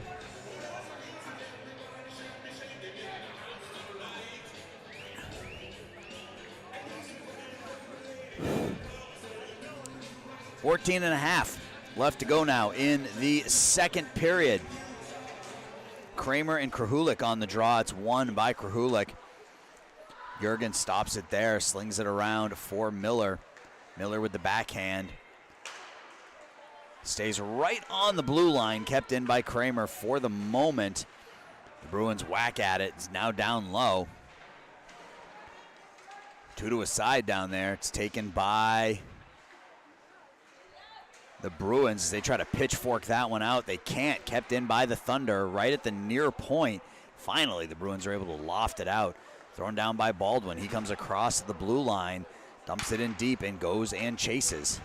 Fourteen and a half left to go now in the second period. Kramer and Krahulik on the draw. It's won by Krahulik. Jurgen stops it there, slings it around for Miller. Miller with the backhand. Stays right on the blue line, kept in by Kramer for the moment. The Bruins whack at it. It's now down low. 2 to a side down there. It's taken by the Bruins as they try to pitchfork that one out. They can't. Kept in by the Thunder right at the near point. Finally, the Bruins are able to loft it out. Thrown down by Baldwin. He comes across the blue line, dumps it in deep, and goes and chases.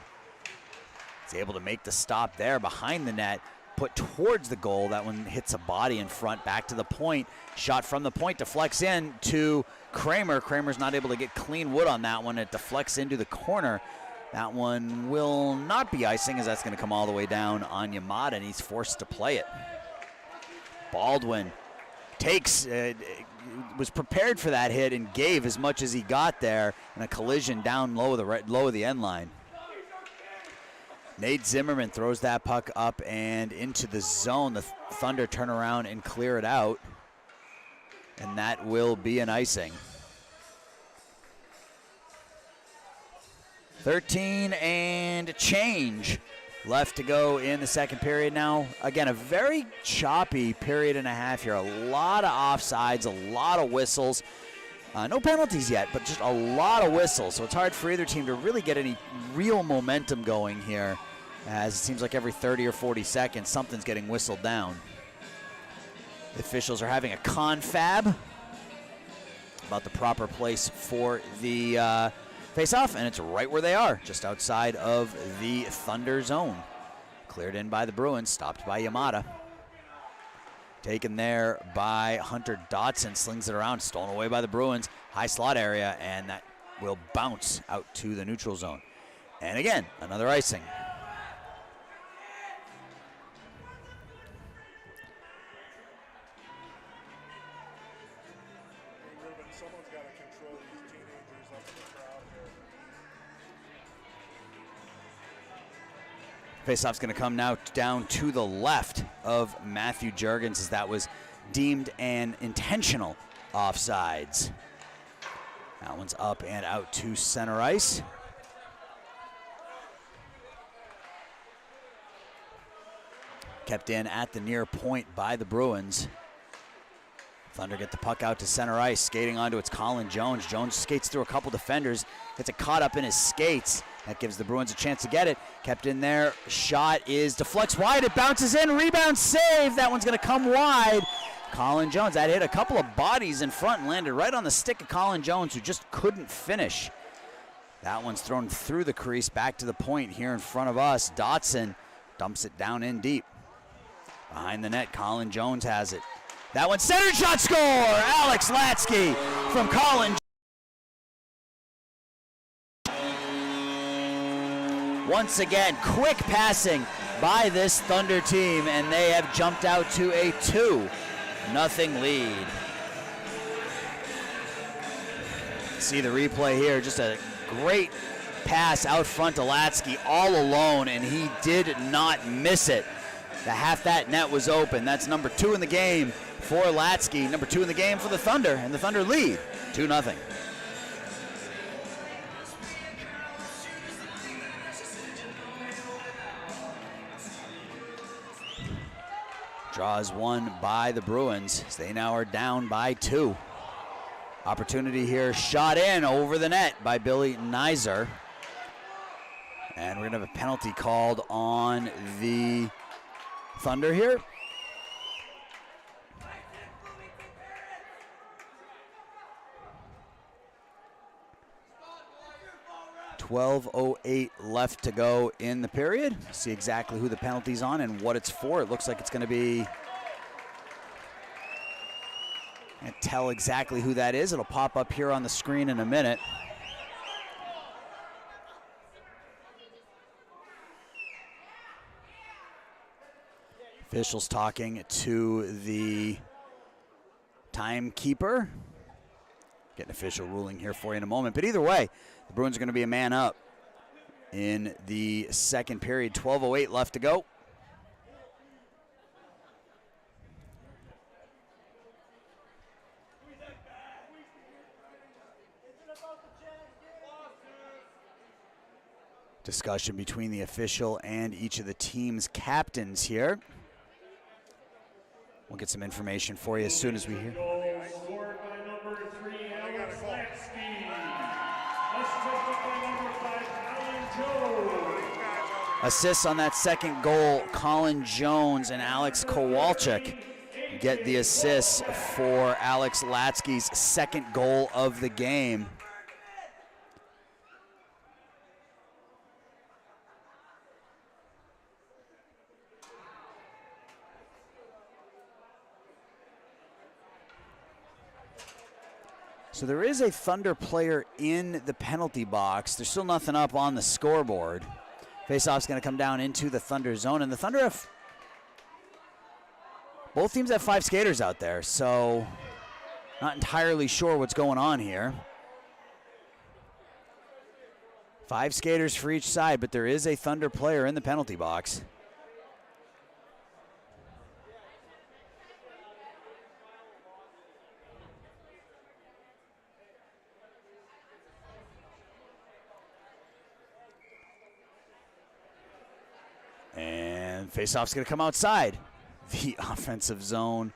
He's able to make the stop there behind the net, put towards the goal. That one hits a body in front, back to the point. Shot from the point, deflects in to Kramer. Kramer's not able to get clean wood on that one. It deflects into the corner. That one will not be icing as that's going to come all the way down on Yamada, and he's forced to play it. Baldwin takes, was prepared for that hit and gave as much as he got there in a collision down low of the end line. Nate Zimmerman throws that puck up and into the zone. The Thunder turn around and clear it out, and that will be an icing. 13 and change left to go in the second period now. Again, a very choppy period and a half here. A lot of offsides, a lot of whistles. No penalties yet, but just a lot of whistles. So it's hard for either team to really get any real momentum going here, as it seems like every 30 or 40 seconds something's getting whistled down. The officials are having a confab about the proper place for the face-off, and it's right where they are, just outside of the Thunder zone. Cleared in by the Bruins, stopped by Yamada. Taken there by Hunter Dotson, slings it around, stolen away by the Bruins. High slot area, and that will bounce out to the neutral zone. And again, another icing. Someone's got to control these teenagers up in the crowd here. Faceoff's going to come now down to the left of Matthew Jurgens, as that was deemed an intentional offsides. That one's up and out to center ice. Kept in at the near point by the Bruins. Thunder get the puck out to center ice. Skating onto it's Colin Jones. Jones skates through a couple defenders. Gets it caught up in his skates. That gives the Bruins a chance to get it. Kept in there. Shot is deflects wide. It bounces in. Rebound save. That one's going to come wide. Colin Jones. That hit a couple of bodies in front and landed right on the stick of Colin Jones, who just couldn't finish. That one's thrown through the crease back to the point here in front of us. Dotson dumps it down in deep. Behind the net, Colin Jones has it. That one centered, shot, score! Alex Latsky from Colin. Once again, quick passing by this Thunder team, and they have jumped out to a 2-0 lead. See the replay here, just a great pass out front to Latsky all alone, and he did not miss it. The half that net was open. That's number 2 in the game for Latsky, number 2 in the game for the Thunder, and the Thunder lead 2-0. Draw is won by the Bruins, as they now are down by 2. Opportunity here, shot in over the net by Billy Nizer. And we're going to have a penalty called on the Thunder here. .12:08 left to go in the period. See exactly who the penalty's on and what it's for. It looks like it's going to be... Can't tell exactly who that is. It'll pop up here on the screen in a minute. Officials talking to the timekeeper. Get an official ruling here for you in a moment. But either way, the Bruins are going to be a man up in the second period. 12:08 left to go. Discussion between the official and each of the team's captains here. We'll get some information for you as soon as we hear. Scored by number 3, Alex Latsky. Assisted by number 5, Alan Jones. Assists on that second goal, Colin Jones and Alex Kowalczyk get the assists for Alex Latsky's second goal of the game. So there is a Thunder player in the penalty box. There's still nothing up on the scoreboard. Faceoff's going to come down into the Thunder zone, and the Thunder have... Both teams have 5 skaters out there, so not entirely sure what's going on here. 5 skaters for each side, but there is a Thunder player in the penalty box. And faceoff's going to come outside the offensive zone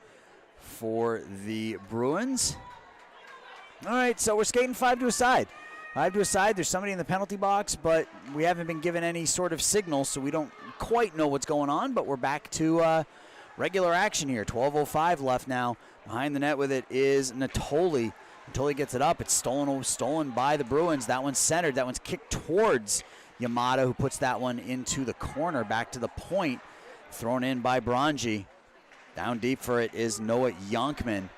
for the Bruins. All right, so we're skating 5 to a side. 5 to a side. There's somebody in the penalty box, but we haven't been given any sort of signal, so we don't quite know what's going on, but we're back to regular action here. 12:05 left now. Behind the net with it is Natoli. Natoli gets it up. It's stolen by the Bruins. That one's centered. That one's kicked towards Yamada, who puts that one into the corner, back to the point, thrown in by Branji. Down deep for it is Noah Yonkman.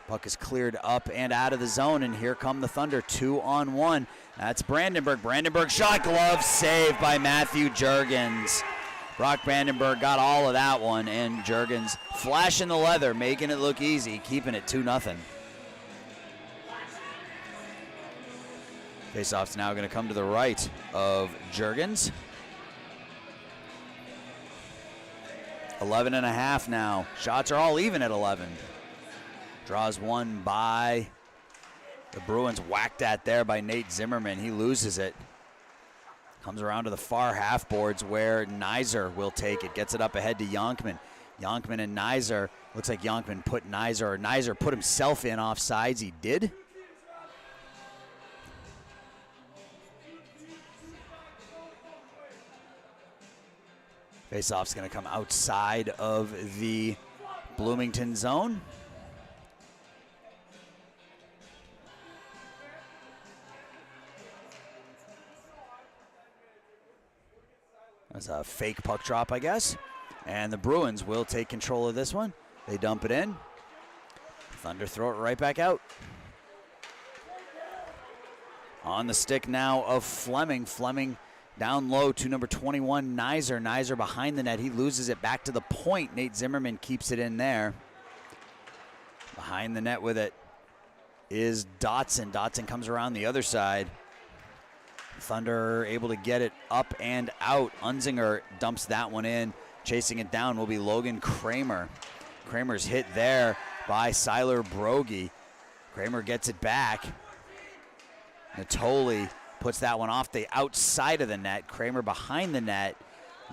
Puck is cleared up and out of the zone, and here come the Thunder, 2-on-1. That's Brandenburg. Brandenburg shot, glove saved by Matthew Juergens. Brock Brandenburg got all of that one, and Juergens flashing the leather, making it look easy, keeping it 2-0. Faceoff's now going to come to the right of Juergens. 11.5 now. Shots are all even at 11. Draws one by the Bruins. Whacked at there by Nate Zimmerman. He loses it. Comes around to the far half boards where Nizer will take it. Gets it up ahead to Yonkman. Yonkman and Nizer. Looks like Yonkman put Nizer put himself in offsides. He did. Faceoff's going to come outside of the Bloomington zone. That's a fake puck drop, I guess. And the Bruins will take control of this one. They dump it in. Thunder throw it right back out. On the stick now of Fleming. Fleming down low to number 21, Nizer. Nizer behind the net. He loses it back to the point. Nate Zimmerman keeps it in there. Behind the net with it is Dotson. Dotson comes around the other side. Thunder able to get it up and out. Unzinger dumps that one in. Chasing it down will be Logan Kramer. Kramer's hit there by Siler Brogy. Kramer gets it back. Natoli puts that one off the outside of the net. Kramer behind the net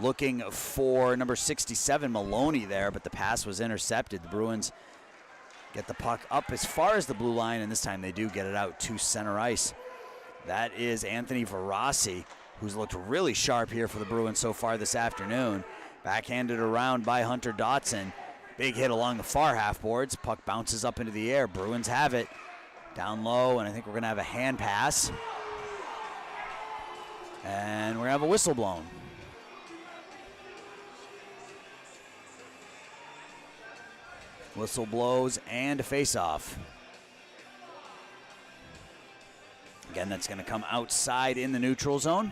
looking for number 67, Maloney there, but the pass was intercepted. The Bruins get the puck up as far as the blue line, and this time they do get it out to center ice. That is Anthony Verassi, who's looked really sharp here for the Bruins so far this afternoon. Backhanded around by Hunter Dotson. Big hit along the far half boards. Puck bounces up into the air. Bruins have it down low, and I think we're going to have a hand pass. And we're going to have a whistle blown. Whistle blows and a face-off. Again, that's going to come outside in the neutral zone.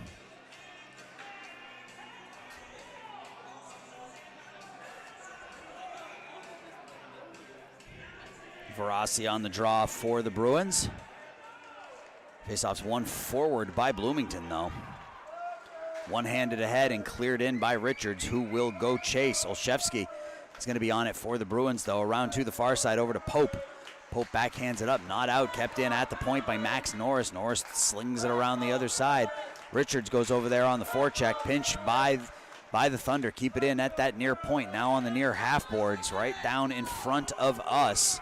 Verassi on the draw for the Bruins. Faceoff's won forward by Bloomington, though. One-handed ahead and cleared in by Richards, who will go chase. Olszewski is going to be on it for the Bruins, though. Around to the far side over to Pope. Pope backhands it up, not out, kept in at the point by Max Norris. Norris slings it around the other side. Richards goes over there on the forecheck, pinched by the Thunder. Keep it in at that near point, now on the near half boards, right down in front of us.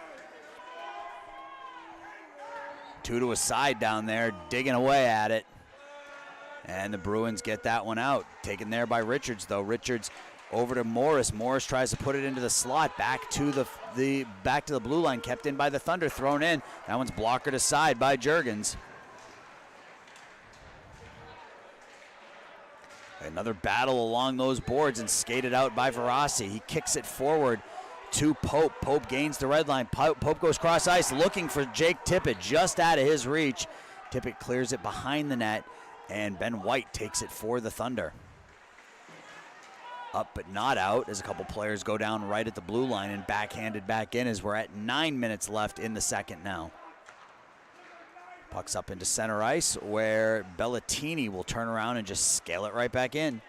Two to a side down there, digging away at it. And the Bruins get that one out. Taken there by Richards, though. Richards over to Morris. Morris tries to put it into the slot. Back to the blue line. Kept in by the Thunder. Thrown in. That one's blockered aside by Juergens. Another battle along those boards and skated out by Verassi. He kicks it forward to Pope. Pope gains the red line. Pope goes cross ice looking for Jake Tippett just out of his reach. Tippett clears it behind the net, and Ben White takes it for the Thunder. Up but not out as a couple players go down right at the blue line and backhanded back in as we're at 9 minutes left in the second now. Puck's up into center ice where Bellatini will turn around and just scale it right back in.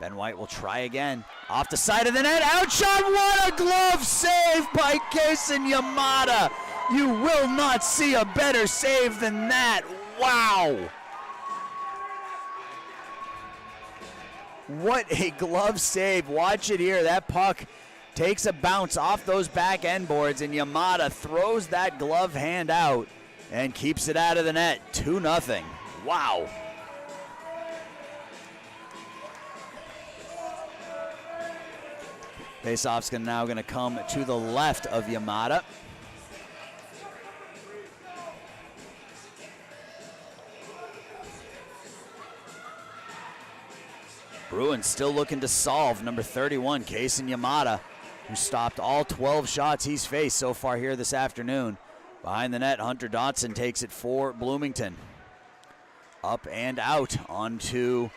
Ben White will try again. Off the side of the net, outshot, what a glove save by Kason Yamada. You will not see a better save than that. Wow. What a glove save. Watch it here. That puck takes a bounce off those back end boards, and Yamada throws that glove hand out and keeps it out of the net. 2-0. Wow. Faceoff's now going to come to the left of Yamada. Bruins still looking to solve number 31, Kason Yamada, who stopped all 12 shots he's faced so far here this afternoon. Behind the net, Hunter Dotson takes it for Bloomington. Up and out onto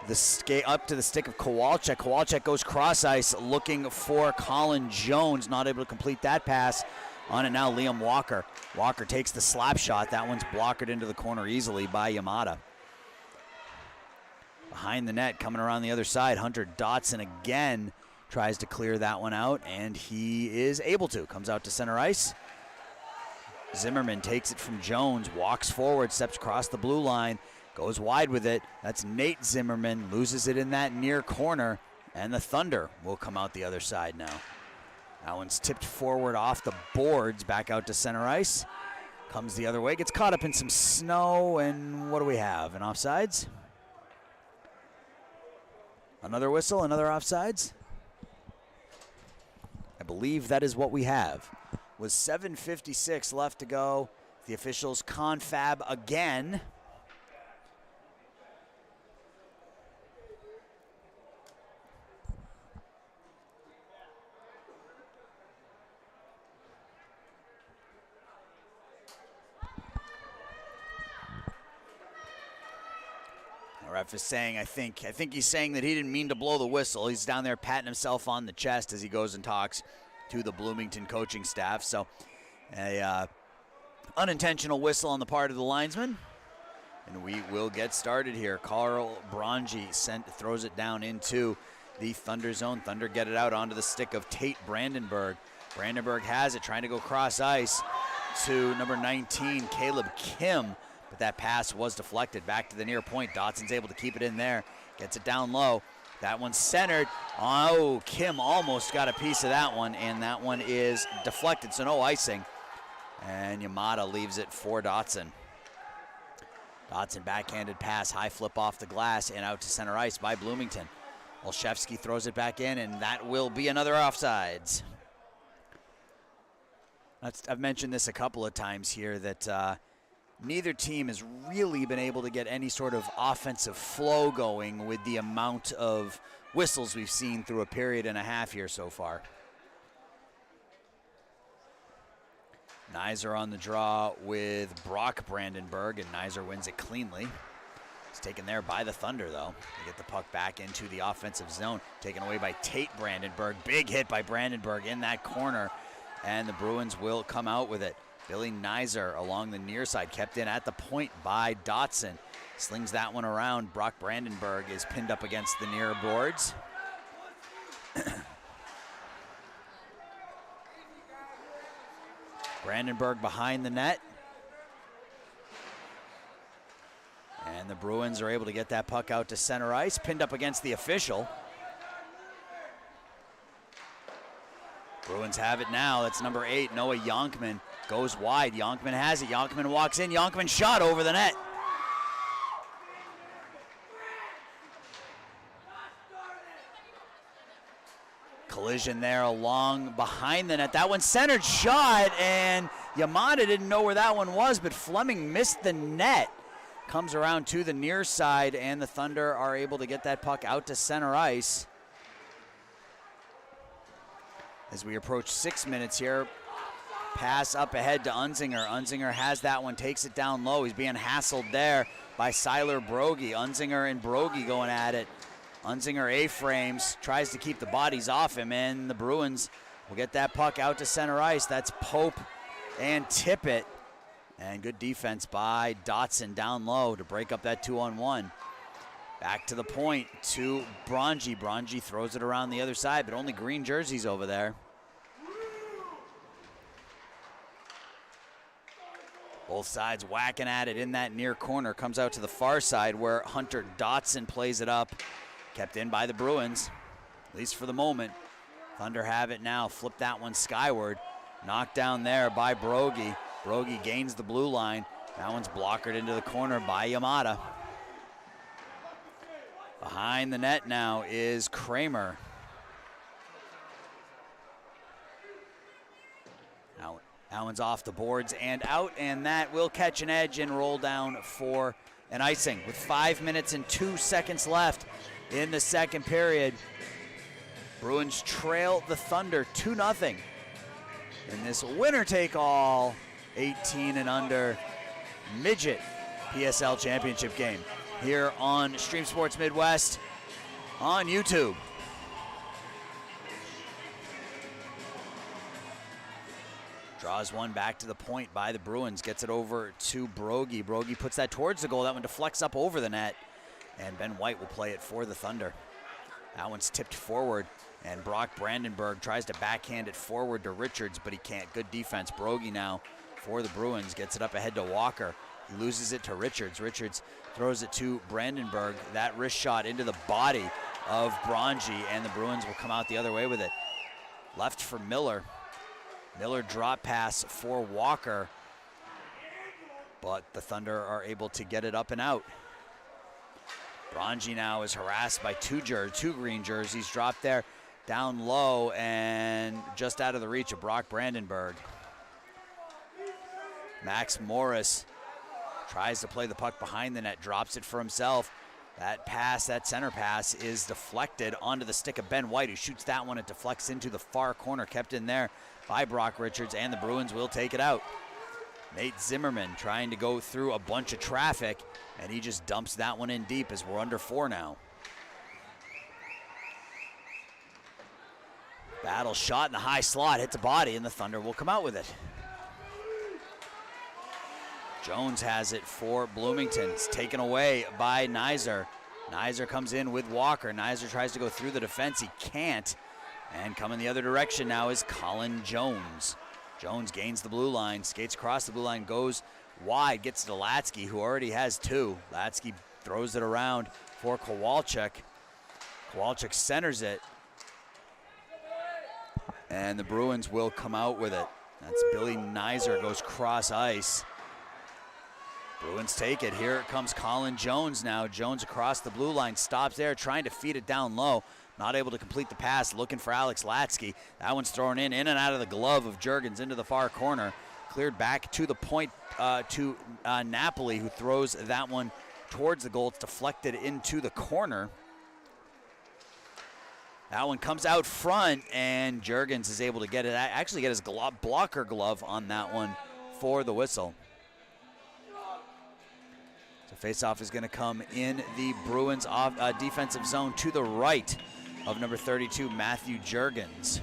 the skate, up to the stick of Kowalczyk. Kowalczyk goes cross ice looking for Colin Jones, not able to complete that pass. On it now, Liam Walker. Walker takes the slap shot. That one's blockered into the corner easily by Yamada. Behind the net, coming around the other side, Hunter Dotson again tries to clear that one out, and he is able to. Comes out to center ice. Zimmerman takes it from Jones, walks forward, steps across the blue line, goes wide with it. That's Nate Zimmerman, loses it in that near corner, and the Thunder will come out the other side now. That one's tipped forward off the boards, back out to center ice. Comes the other way, gets caught up in some snow, and what do we have? An offsides? Another whistle, another offsides? I believe that is what we have. With 7:56 left to go, the officials confab again. The ref is saying, I think he's saying that he didn't mean to blow the whistle. He's down there patting himself on the chest as he goes and talks to the Bloomington coaching staff. So a unintentional whistle on the part of the linesman. And we will get started here. Carl Bronji throws it down into the Thunder zone. Thunder get it out onto the stick of Tate Brandenburg. Brandenburg has it, trying to go cross ice to number 19, Caleb Kim. But that pass was deflected back to the near point. Dotson's able to keep it in there. Gets it down low. That one's centered. Oh, Kim almost got a piece of that one, and that one is deflected, so no icing. And Yamada leaves it for Dotson. Dotson backhanded pass, high flip off the glass and out to center ice by Bloomington. Olszewski throws it back in, and that will be another offsides. I've mentioned this a couple of times here that neither team has really been able to get any sort of offensive flow going with the amount of whistles we've seen through a period and a half here so far. Knizer on the draw with Brock Brandenburg, and Knizer wins it cleanly. It's taken there by the Thunder, though. They get the puck back into the offensive zone, taken away by Tate Brandenburg. Big hit by Brandenburg in that corner, and the Bruins will come out with it. Billy Knizer along the near side, kept in at the point by Dotson. Slings that one around. Brock Brandenburg is pinned up against the near boards. Brandenburg behind the net. And the Bruins are able to get that puck out to center ice, pinned up against the official. Bruins have it now. That's number 8, Noah Yonkman. Goes wide. Yonkman has it. Yonkman walks in. Yonkman shot over the net. Collision there along behind the net. That one centered shot, and Yamada didn't know where that one was, but Fleming missed the net. Comes around to the near side, and the Thunder are able to get that puck out to center ice. As we approach 6 minutes here, pass up ahead to Unzinger. Unzinger has that one, takes it down low. He's being hassled there by Seiler Brogy. Unzinger and Brogy going at it. Unzinger A-frames, tries to keep the bodies off him, and the Bruins will get that puck out to center ice. That's Pope and Tippett. And good defense by Dotson down low to break up that 2-on-1. Back to the point to Bronji. Bronji throws it around the other side, but only green jerseys over there. Both sides whacking at it in that near corner. Comes out to the far side where Hunter Dotson plays it up. Kept in by the Bruins, at least for the moment. Thunder have it now. Flip that one skyward. Knocked down there by Brogy. Brogy gains the blue line. That one's blockered into the corner by Yamada. Behind the net now is Kramer. Now that one's off the boards and out, and that will catch an edge and roll down for an icing. With 5 minutes and 2 seconds left in the second period, Bruins trail the Thunder 2-0 in this winner-take-all 18 and under midget PSL championship game here on Stream Sports Midwest on YouTube. Draws one back to the point by the Bruins, gets it over to Brogy. Brogy puts that towards the goal. That one deflects up over the net, and Ben White will play it for the Thunder. That one's tipped forward, and Brock Brandenburg tries to backhand it forward to Richards, but he can't. Good defense. Brogy now for the Bruins, gets it up ahead to Walker. He loses it to Richards. Richards throws it to Brandenburg. That wrist shot into the body of Bronji, and the Bruins will come out the other way with it. Left for Miller. Miller drop pass for Walker, but the Thunder are able to get it up and out. Bronji now is harassed by two green jerseys. Dropped there down low and just out of the reach of Brock Brandenburg. Max Morris tries to play the puck behind the net, drops it for himself. That pass, that center pass, is deflected onto the stick of Ben White, who shoots that one. It deflects into the far corner, kept in there by Brock Richards, and the Bruins will take it out. Nate Zimmerman trying to go through a bunch of traffic, and he just dumps that one in deep as we're under 4 now. Battle shot in the high slot, hits a body, and the Thunder will come out with it. Jones has it for Bloomington. It's taken away by Knizer. Knizer comes in with Walker. Knizer tries to go through the defense. He can't. And coming the other direction now is Colin Jones. Jones gains the blue line, skates across the blue line, goes wide, gets to Latsky, who already has 2. Latsky throws it around for Kowalczyk. Kowalczyk centers it. And the Bruins will come out with it. That's Billy Knizer, goes cross ice. Bruins take it. Here comes Colin Jones now. Jones across the blue line, stops there, trying to feed it down low. Not able to complete the pass, looking for Alex Latsky. That one's thrown in and out of the glove of Juergens into the far corner. Cleared back to the point to Napoli, who throws that one towards the goal. It's deflected into the corner. That one comes out front, and Juergens is able to get it. Actually get his blocker glove on that one for the whistle. So faceoff is going to come in the Bruins defensive zone to the right of number 32, Matthew Juergens.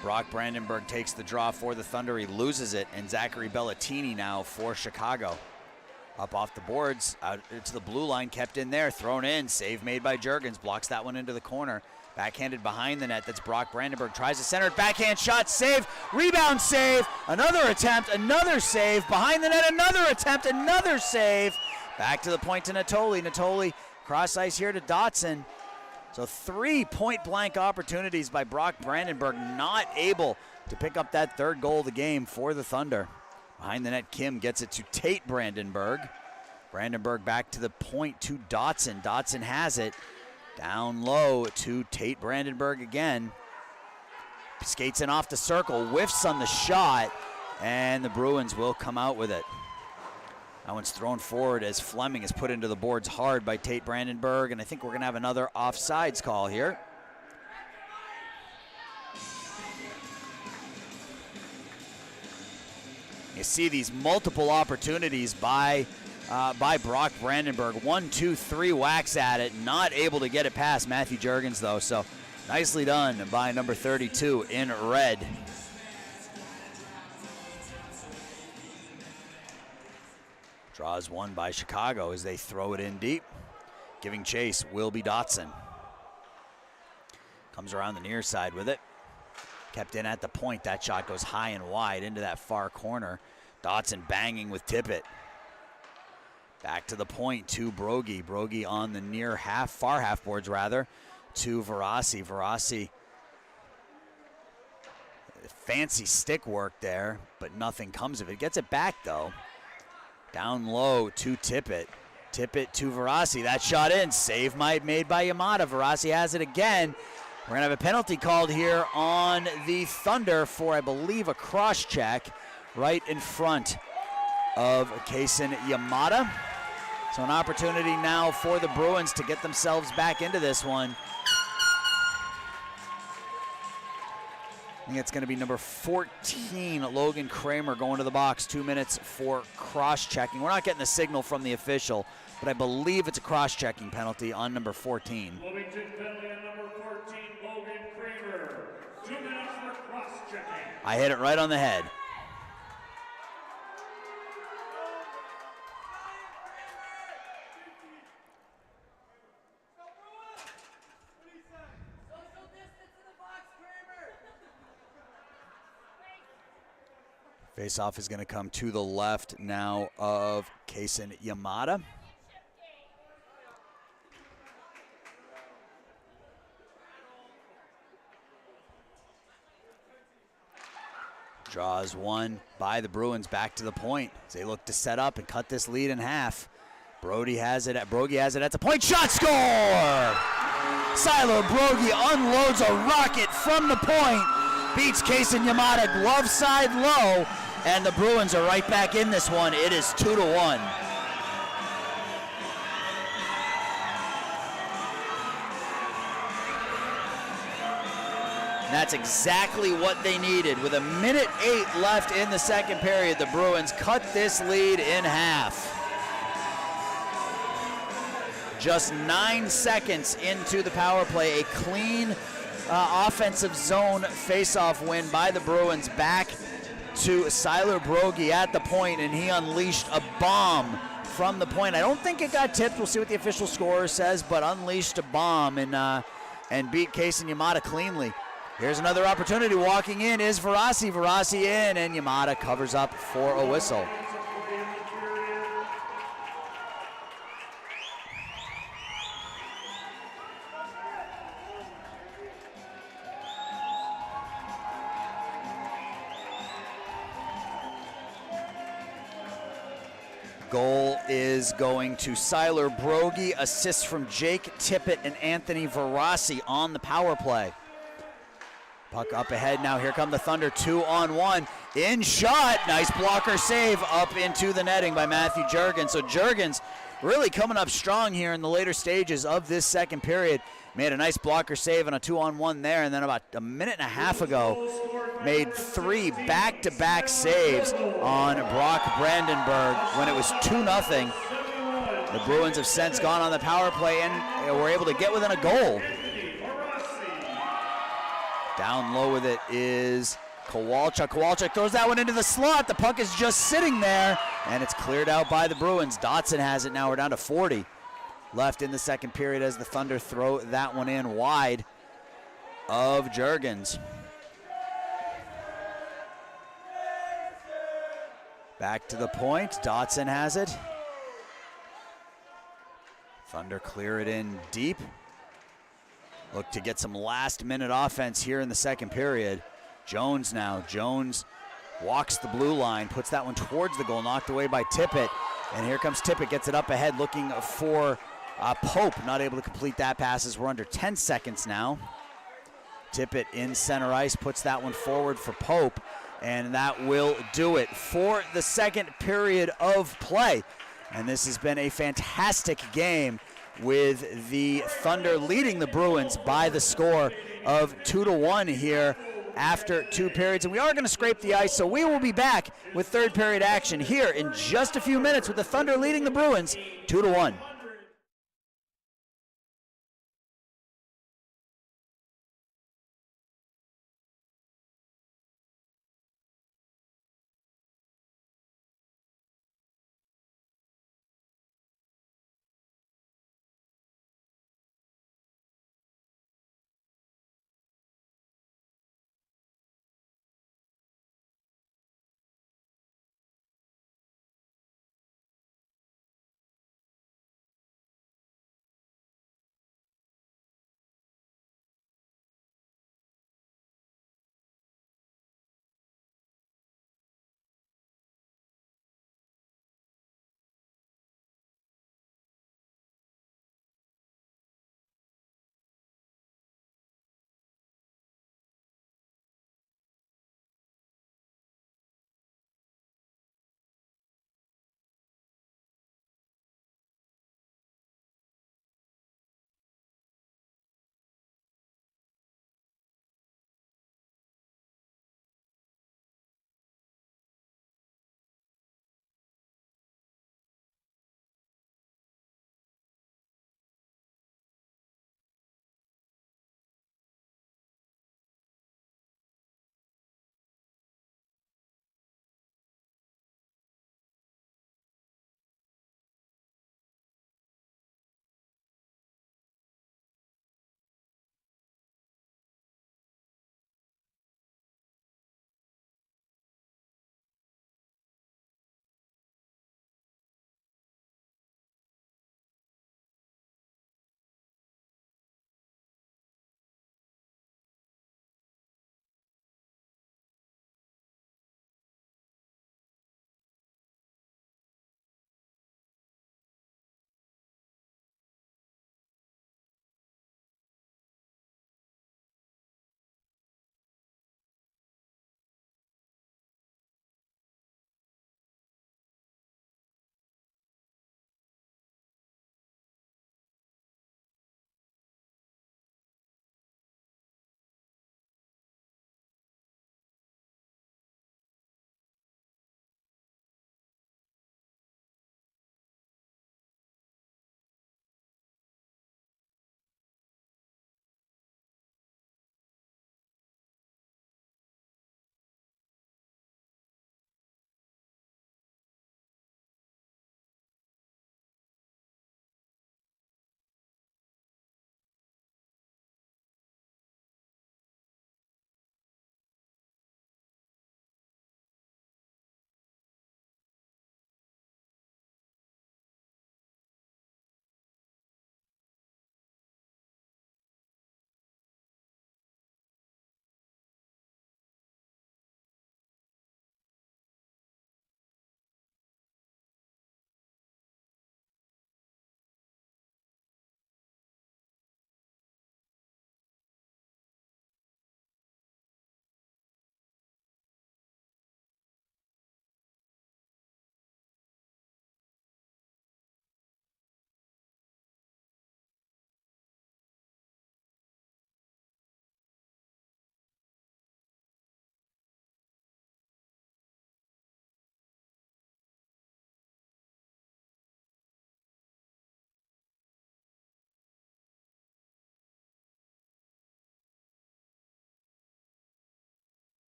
Brock Brandenburg takes the draw for the Thunder. He loses it, and Zachary Bellatini now for Chicago. Up off the boards, out to the blue line, kept in there, thrown in, save made by Juergens, blocks that one into the corner. Backhanded behind the net, that's Brock Brandenburg, tries to center it, backhand shot, save, rebound save, another attempt, another save, behind the net, another attempt, another save. Back to the point to Natoli. Natoli cross ice here to Dotson. So 3 point-blank opportunities by Brock Brandenburg, not able to pick up that third goal of the game for the Thunder. Behind the net, Kim gets it to Tate Brandenburg. Brandenburg back to the point to Dotson. Dotson has it. Down low to Tate Brandenburg again. Skates in off the circle, whiffs on the shot, and the Bruins will come out with it. That one's thrown forward as Fleming is put into the boards hard by Tate Brandenburg, and I think we're going to have another offsides call here. You see these multiple opportunities by Brock Brandenburg. 1, 2, 3 whacks at it. Not able to get it past Matthew Juergens, though. So nicely done by number 32 in red. Draws one by Chicago as they throw it in deep. Giving chase will be Dotson. Comes around the near side with it. Kept in at the point. That shot goes high and wide into that far corner. Dotson banging with Tippett. Back to the point to Brogy. Brogy on the near half, far half boards rather, to Verasi. Verasi, fancy stick work there, but nothing comes of it. Gets it back though. Down low to Tippett. Tippett to Verasi. That shot in. Save made by Yamada. Verasi has it again. We're going to have a penalty called here on the Thunder for, I believe, a cross check right in front of Kaysen Yamada. So an opportunity now for the Bruins to get themselves back into this one. I think it's going to be number 14, Logan Kramer, going to the box. 2 minutes for cross-checking. We're not getting the signal from the official, but I believe it's a cross-checking penalty on number 14. Bloomington penalty on number 14, Logan Kramer. 2 minutes for cross-checking. I hit it right on the head. Face-off is going to come to the left now of Kaysen Yamada. Draws one by the Bruins back to the point as they look to set up and cut this lead in half. Brogy has it at the point. Shot, score! Silo Brogy unloads a rocket from the point. Beats Kaysen Yamada glove side low, and the Bruins are right back in this one. It is 2-1. That's exactly what they needed. With 1:08 left in the second period, the Bruins cut this lead in half. Just 9 seconds into the power play, a clean offensive zone face-off win by the Bruins back to Siler Brogy at the point, and he unleashed a bomb from the point. I don't think it got tipped. We'll see what the official scorer says, but unleashed a bomb and beat Kaysen Yamada cleanly. Here's another opportunity. Walking in is Verasi. Verasi in, and Yamada covers up for a whistle. Goal is going to Siler Brogy. Assists from Jake Tippett and Anthony Verassi on the power play. Puck up ahead now. Here come the Thunder, 2-on-1. In shot. Nice blocker save up into the netting by Matthew Jurgens. So Jurgens really coming up strong here in the later stages of this second period. Made a nice blocker save on a 2-on-1 there, and then about a minute and a half ago made 3 back-to-back saves on Brock Brandenburg when it was 2-0. The Bruins have since gone on the power play and were able to get within a goal. Down low with it is Kowalczyk. Kowalczyk throws that one into the slot. The puck is just sitting there, and it's cleared out by the Bruins. Dotson has it now. We're down to 40 left in the second period as the Thunder throw that one in wide of Jurgens. Back to the point. Dotson has it. Thunder clear it in deep. Look to get some last-minute offense here in the second period. Jones now. Jones walks the blue line, puts that one towards the goal, knocked away by Tippett. And here comes Tippett, gets it up ahead, looking for Pope. Not able to complete that pass as we're under 10 seconds now. Tippett in center ice, puts that one forward for Pope, and that will do it for the second period of play. And this has been a fantastic game, with the Thunder leading the Bruins by the score of 2-1 here after 2 periods. And we are going to scrape the ice, so we will be back with third period action here in just a few minutes with the Thunder leading the Bruins 2-1.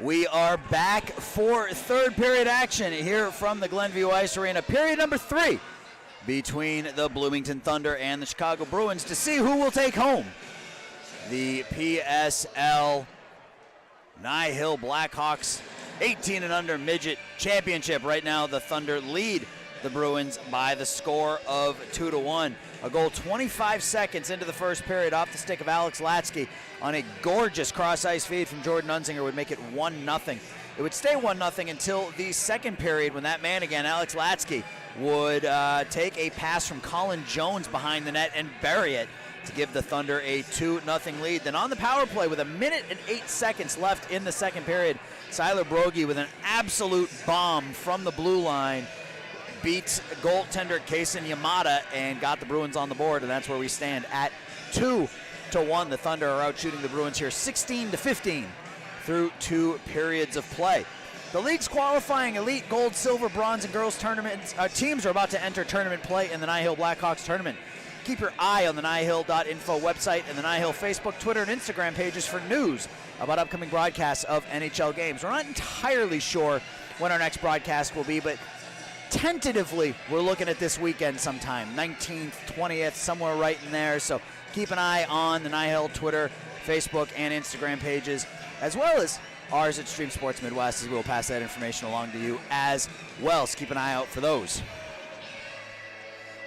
We are back for third period action here from the Glenview Ice Arena. Period number 3 between the Bloomington Thunder and the Chicago Bruins to see who will take home the PSL NIHL Blackhawks 18 and under midget championship. Right now the Thunder lead the Bruins by the score of 2-1. A goal 25 seconds into the first period off the stick of Alex Latsky on a gorgeous cross-ice feed from Jordan Unzinger would make it 1-0. It would stay 1-0 until the second period when that man again, Alex Latsky, would take a pass from Colin Jones behind the net and bury it to give the Thunder a 2-0 lead. Then on the power play with 1 minute and 8 seconds left in the second period, Siler Brogy with an absolute bomb from the blue line beats goaltender Kaysen Yamada and got the Bruins on the board, and that's where we stand at 2-1. The Thunder are out shooting the Bruins here 16-15 through 2 periods of play. The league's qualifying elite gold, silver, bronze, and girls tournaments teams are about to enter tournament play in the NIHL Blackhawks tournament. Keep your eye on the NIHL.info website and the NIHL Facebook, Twitter, and Instagram pages for news about upcoming broadcasts of NHL games. We're not entirely sure when our next broadcast will be, but tentatively we're looking at this weekend sometime, 19th, 20th, somewhere right in there. So keep an eye on the NIHL Twitter, Facebook, and Instagram pages, as well as ours at Stream Sports Midwest, as we will pass that information along to you as well. So keep an eye out for those.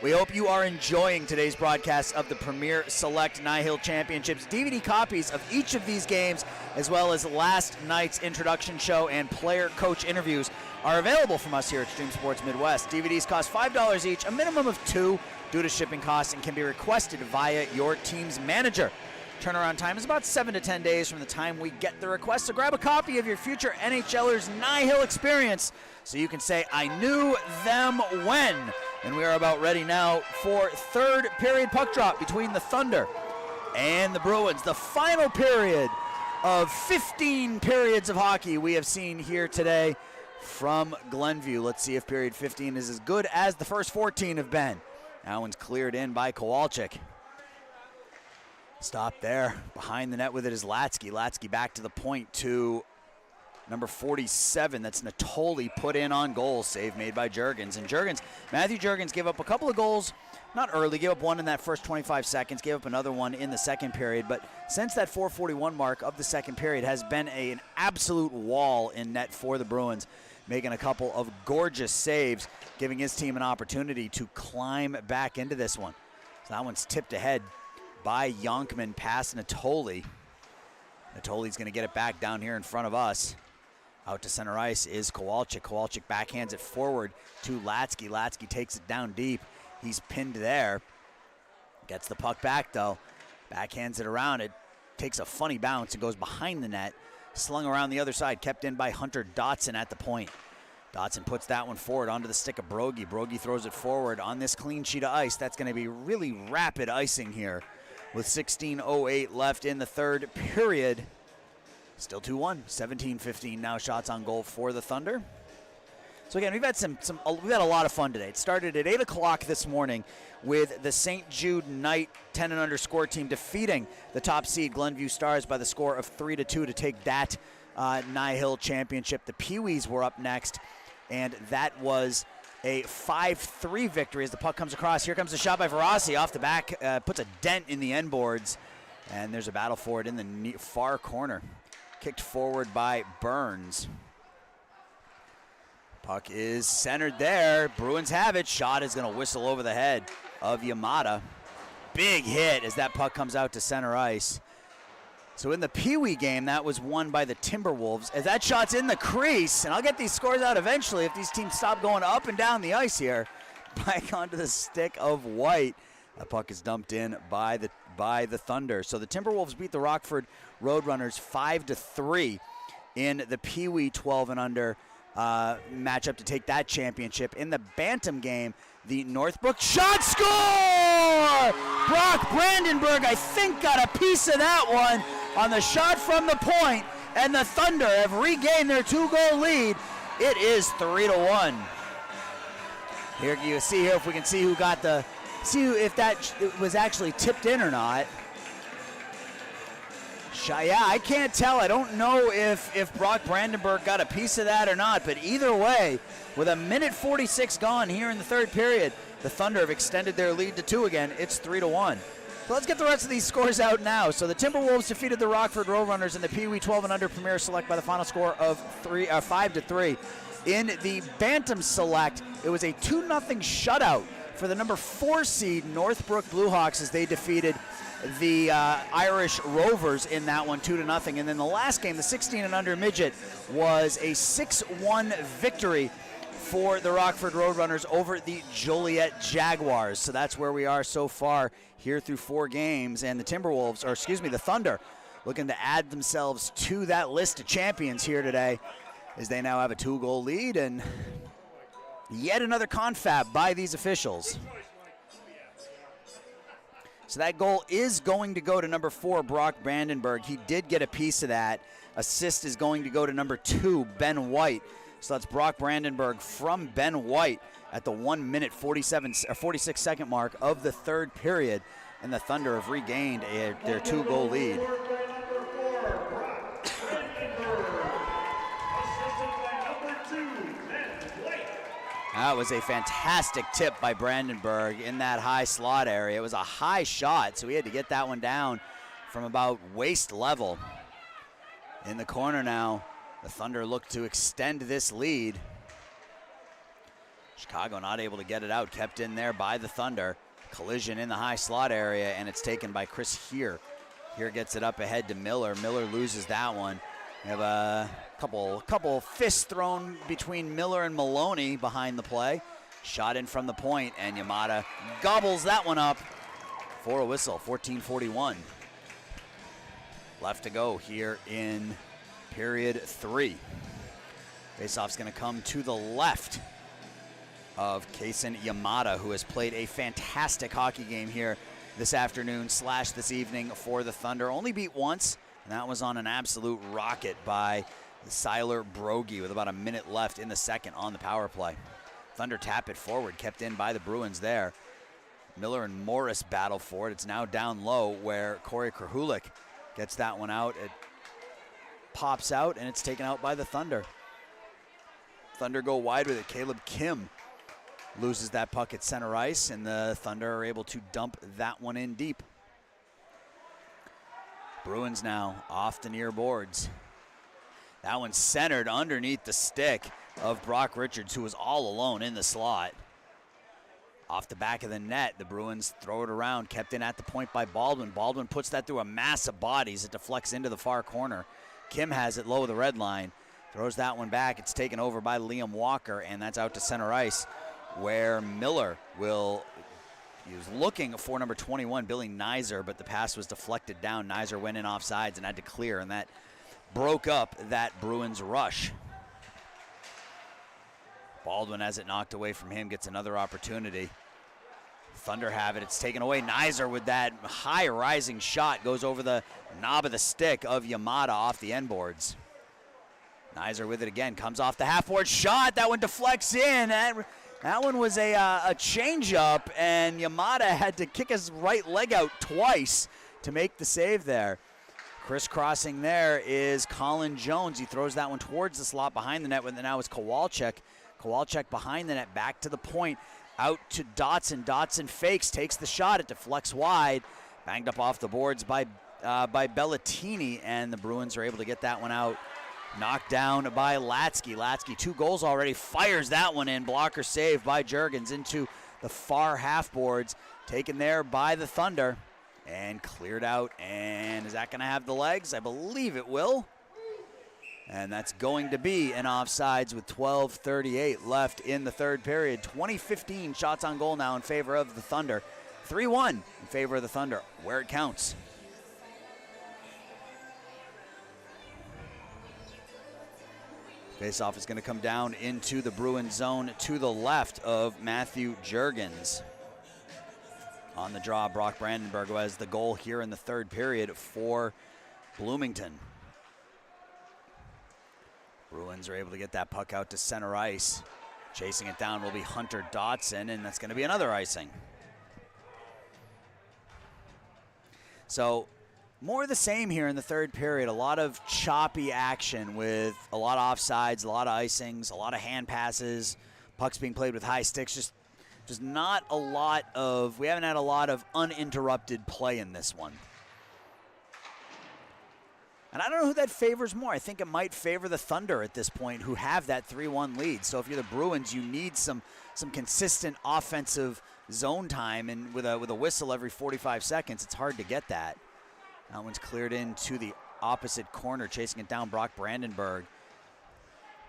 We hope you are enjoying today's broadcast of the Premier Select NIHL Championships. DVD copies of each of these games, as well as last night's introduction show and player coach interviews, are available from us here at Stream Sports Midwest. DVDs cost $5 each, a minimum of 2 due to shipping costs, and can be requested via your team's manager. Turnaround time is about 7 to 10 days from the time we get the request, so grab a copy of your future NHLers NIHL experience so you can say, I knew them when. And we are about ready now for third period puck drop between the Thunder and the Bruins. The final period of 15 periods of hockey we have seen here today from Glenview. Let's see if period 15 is as good as the first 14 have been. That one's cleared in by Kowalczyk. Stop there. Behind the net with it is Latsky. Latsky back to the point to number 47. That's Natoli put in on goal. Save made by Juergens. And Matthew Juergens gave up a couple of goals, not early, gave up one in that first 25 seconds, gave up another one in the second period. But since that 4:41 mark of the second period has been an absolute wall in net for the Bruins, making a couple of gorgeous saves, giving his team an opportunity to climb back into this one. So that one's tipped ahead by Yonkman past Natoli. Natoli's going to get it back down here in front of us. Out to center ice is Kowalczyk. Kowalczyk backhands it forward to Latsky. Latsky takes it down deep. He's pinned there. Gets the puck back though. Backhands it around. It takes a funny bounce and goes behind the net. Slung around the other side. Kept in by Hunter Dotson at the point. Dotson puts that one forward onto the stick of Brogy. Brogy throws it forward on this clean sheet of ice. That's going to be really rapid icing here with 16:08 left in the third period. Still 2-1, 17-15 now shots on goal for the Thunder. So again, we've had we've had a lot of fun today. It started at 8 o'clock this morning with the St. Jude Knight 10 and under score team defeating the top seed Glenview Stars by the score of 3-2 to take that NIHL championship. The Pee-wees were up next, and that was a 5-3 victory as the puck comes across. Here comes the shot by Verasi off the back, puts a dent in the end boards, and there's a battle for it in the far corner. Kicked forward by Burns. Puck is centered there. Bruins have it. Shot is going to whistle over the head of Yamada. Big hit as that puck comes out to center ice. So in the Pee-wee game, that was won by the Timberwolves. As that shot's in the crease, and I'll get these scores out eventually if these teams stop going up and down the ice here. Back onto the stick of White. That puck is dumped in by the Thunder. So the Timberwolves beat the Rockford Roadrunners 5-3 in the Pee-wee 12 and under matchup to take that championship. In the Bantam game, the Northbrook shot score! Brock Brandenburg, I think, got a piece of that one on the shot from the point, and the Thunder have regained their 2-goal lead. It is 3-1. Here you see here if we can see who got the, see if that was actually tipped in or not. Yeah, I can't tell. I don't know if Brock Brandenburg got a piece of that or not, but either way, with 1:46 gone here in the third period, the Thunder have extended their lead to 2 again. It's 3-1. So let's get the rest of these scores out now. So the Timberwolves defeated the Rockford Roadrunners in the Pee Wee 12 and under Premier Select by the final score of 5-3. In the Bantam Select, it was a 2-0 shutout for the number 4 seed Northbrook Blackhawks as they defeated the Irish Rovers in that one 2-0. And then the last game, the 16 and under midget, was a 6-1 victory for the Rockford Roadrunners over the Joliet Jaguars. So that's where we are so far here through 4 games. And the the Thunder, looking to add themselves to that list of champions here today, as they now have a 2-goal lead, and yet another confab by these officials. So that goal is going to go to number 4, Brock Brandenburg. He did get a piece of that. Assist is going to go to number 2, Ben White. So that's Brock Brandenburg from Ben White at the 46 second mark of the third period. And the Thunder have regained their 2-goal lead. That was a fantastic tip by Brandenburg in that high slot area. It was a high shot, so he had to get that one down from about waist level. In the corner now, the Thunder look to extend this lead. Chicago not able to get it out, kept in there by the Thunder. Collision in the high slot area, and it's taken by Chris Here. Here gets it up ahead to Miller. Miller loses that one. We have a couple fists thrown between Miller and Maloney behind the play. Shot in from the point, and Yamada gobbles that one up for a whistle. 14:41 left to go here in period 3. Faceoff's going to come to the left of Kaysen Yamada, who has played a fantastic hockey game here this afternoon / this evening for the Thunder. Only beat once, and that was on an absolute rocket by Siler Brogy with about a minute left in the second on the power play. Thunder tap it forward, kept in by the Bruins there. Miller and Morris battle for it. It's now down low where Corey Krahulik gets that one out. It pops out, and it's taken out by the Thunder. Thunder go wide with it. Caleb Kim loses that puck at center ice, and the Thunder are able to dump that one in deep. Bruins now off the near boards. That one's centered underneath the stick of Brock Richards, who was all alone in the slot. Off the back of the net, the Bruins throw it around, kept in at the point by Baldwin. Baldwin puts that through a mass of bodies. It deflects into the far corner. Kim has it low of the red line, throws that one back. It's taken over by Liam Walker, and that's out to center ice, where Miller he was looking for number 21, Billy Nizer, but the pass was deflected down. Nizer went in offsides and had to clear, and that broke up that Bruins rush. Baldwin has it knocked away from him, gets another opportunity. Thunder have it, it's taken away. Nizer with that high rising shot goes over the knob of the stick of Yamada off the end boards. Nizer with it again, comes off the half-board shot. That one deflects in. That one was a change-up, and Yamada had to kick his right leg out twice to make the save there. Crisscrossing there is Colin Jones. He throws that one towards the slot behind the net, but now it's Kowalczyk. Kowalczyk behind the net, back to the point, out to Dotson. Dotson fakes, takes the shot. It deflects wide, banged up off the boards by Bellatini, and the Bruins are able to get that one out. Knocked down by Latsky. Latsky, 2 goals already, fires that one in. Blocker save by Juergens into the far half boards. Taken there by the Thunder and cleared out. And is that going to have the legs? I believe it will. And that's going to be an offsides with 12:38 left in the third period. 20-15 shots on goal now in favor of the Thunder. 3-1 in favor of the Thunder, where it counts. Faceoff is going to come down into the Bruins zone to the left of Matthew Juergens. On the draw, Brock Brandenburg was the goal here in the third period for Bloomington. Bruins are able to get that puck out to center ice. Chasing it down will be Hunter Dotson, and that's going to be another icing. So More of the same here in the third period. A lot of choppy action with a lot of offsides, a lot of icings, a lot of hand passes, pucks being played with high sticks. Just not a lot of, we haven't had a lot of uninterrupted play in this one. And I don't know who that favors more. I think it might favor the Thunder at this point, who have that 3-1 lead. So if you're the Bruins, you need some consistent offensive zone time, and with a whistle every 45 seconds, it's hard to get that. That one's cleared into the opposite corner, chasing it down Brock Brandenburg.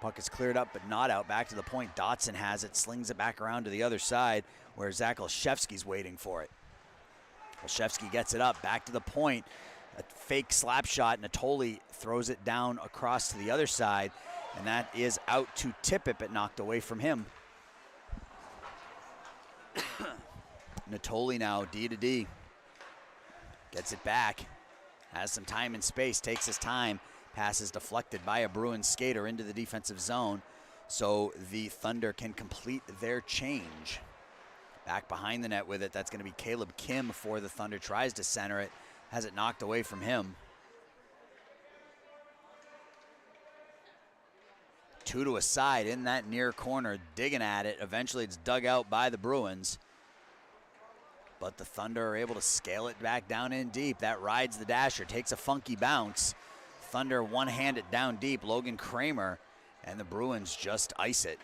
Puck is cleared up but not out. Back to the point. Dotson has it, slings it back around to the other side where Zach Olszewski's waiting for it. Olszewski gets it up, back to the point. A fake slap shot. Natoli throws it down across to the other side, and that is out to Tippett, but knocked away from him. Natoli now, D to D. Gets it back. Has some time and space, takes his time. Pass is deflected by a Bruins skater into the defensive zone, so the Thunder can complete their change. Back behind the net with it, that's going to be Caleb Kim for the Thunder. Tries to center it, has it knocked away from him. 2 to a side in that near corner, digging at it. Eventually it's dug out by the Bruins. But the Thunder are able to scale it back down in deep. That rides the dasher, takes a funky bounce. Thunder one-handed down deep, Logan Kramer, and the Bruins just ice it.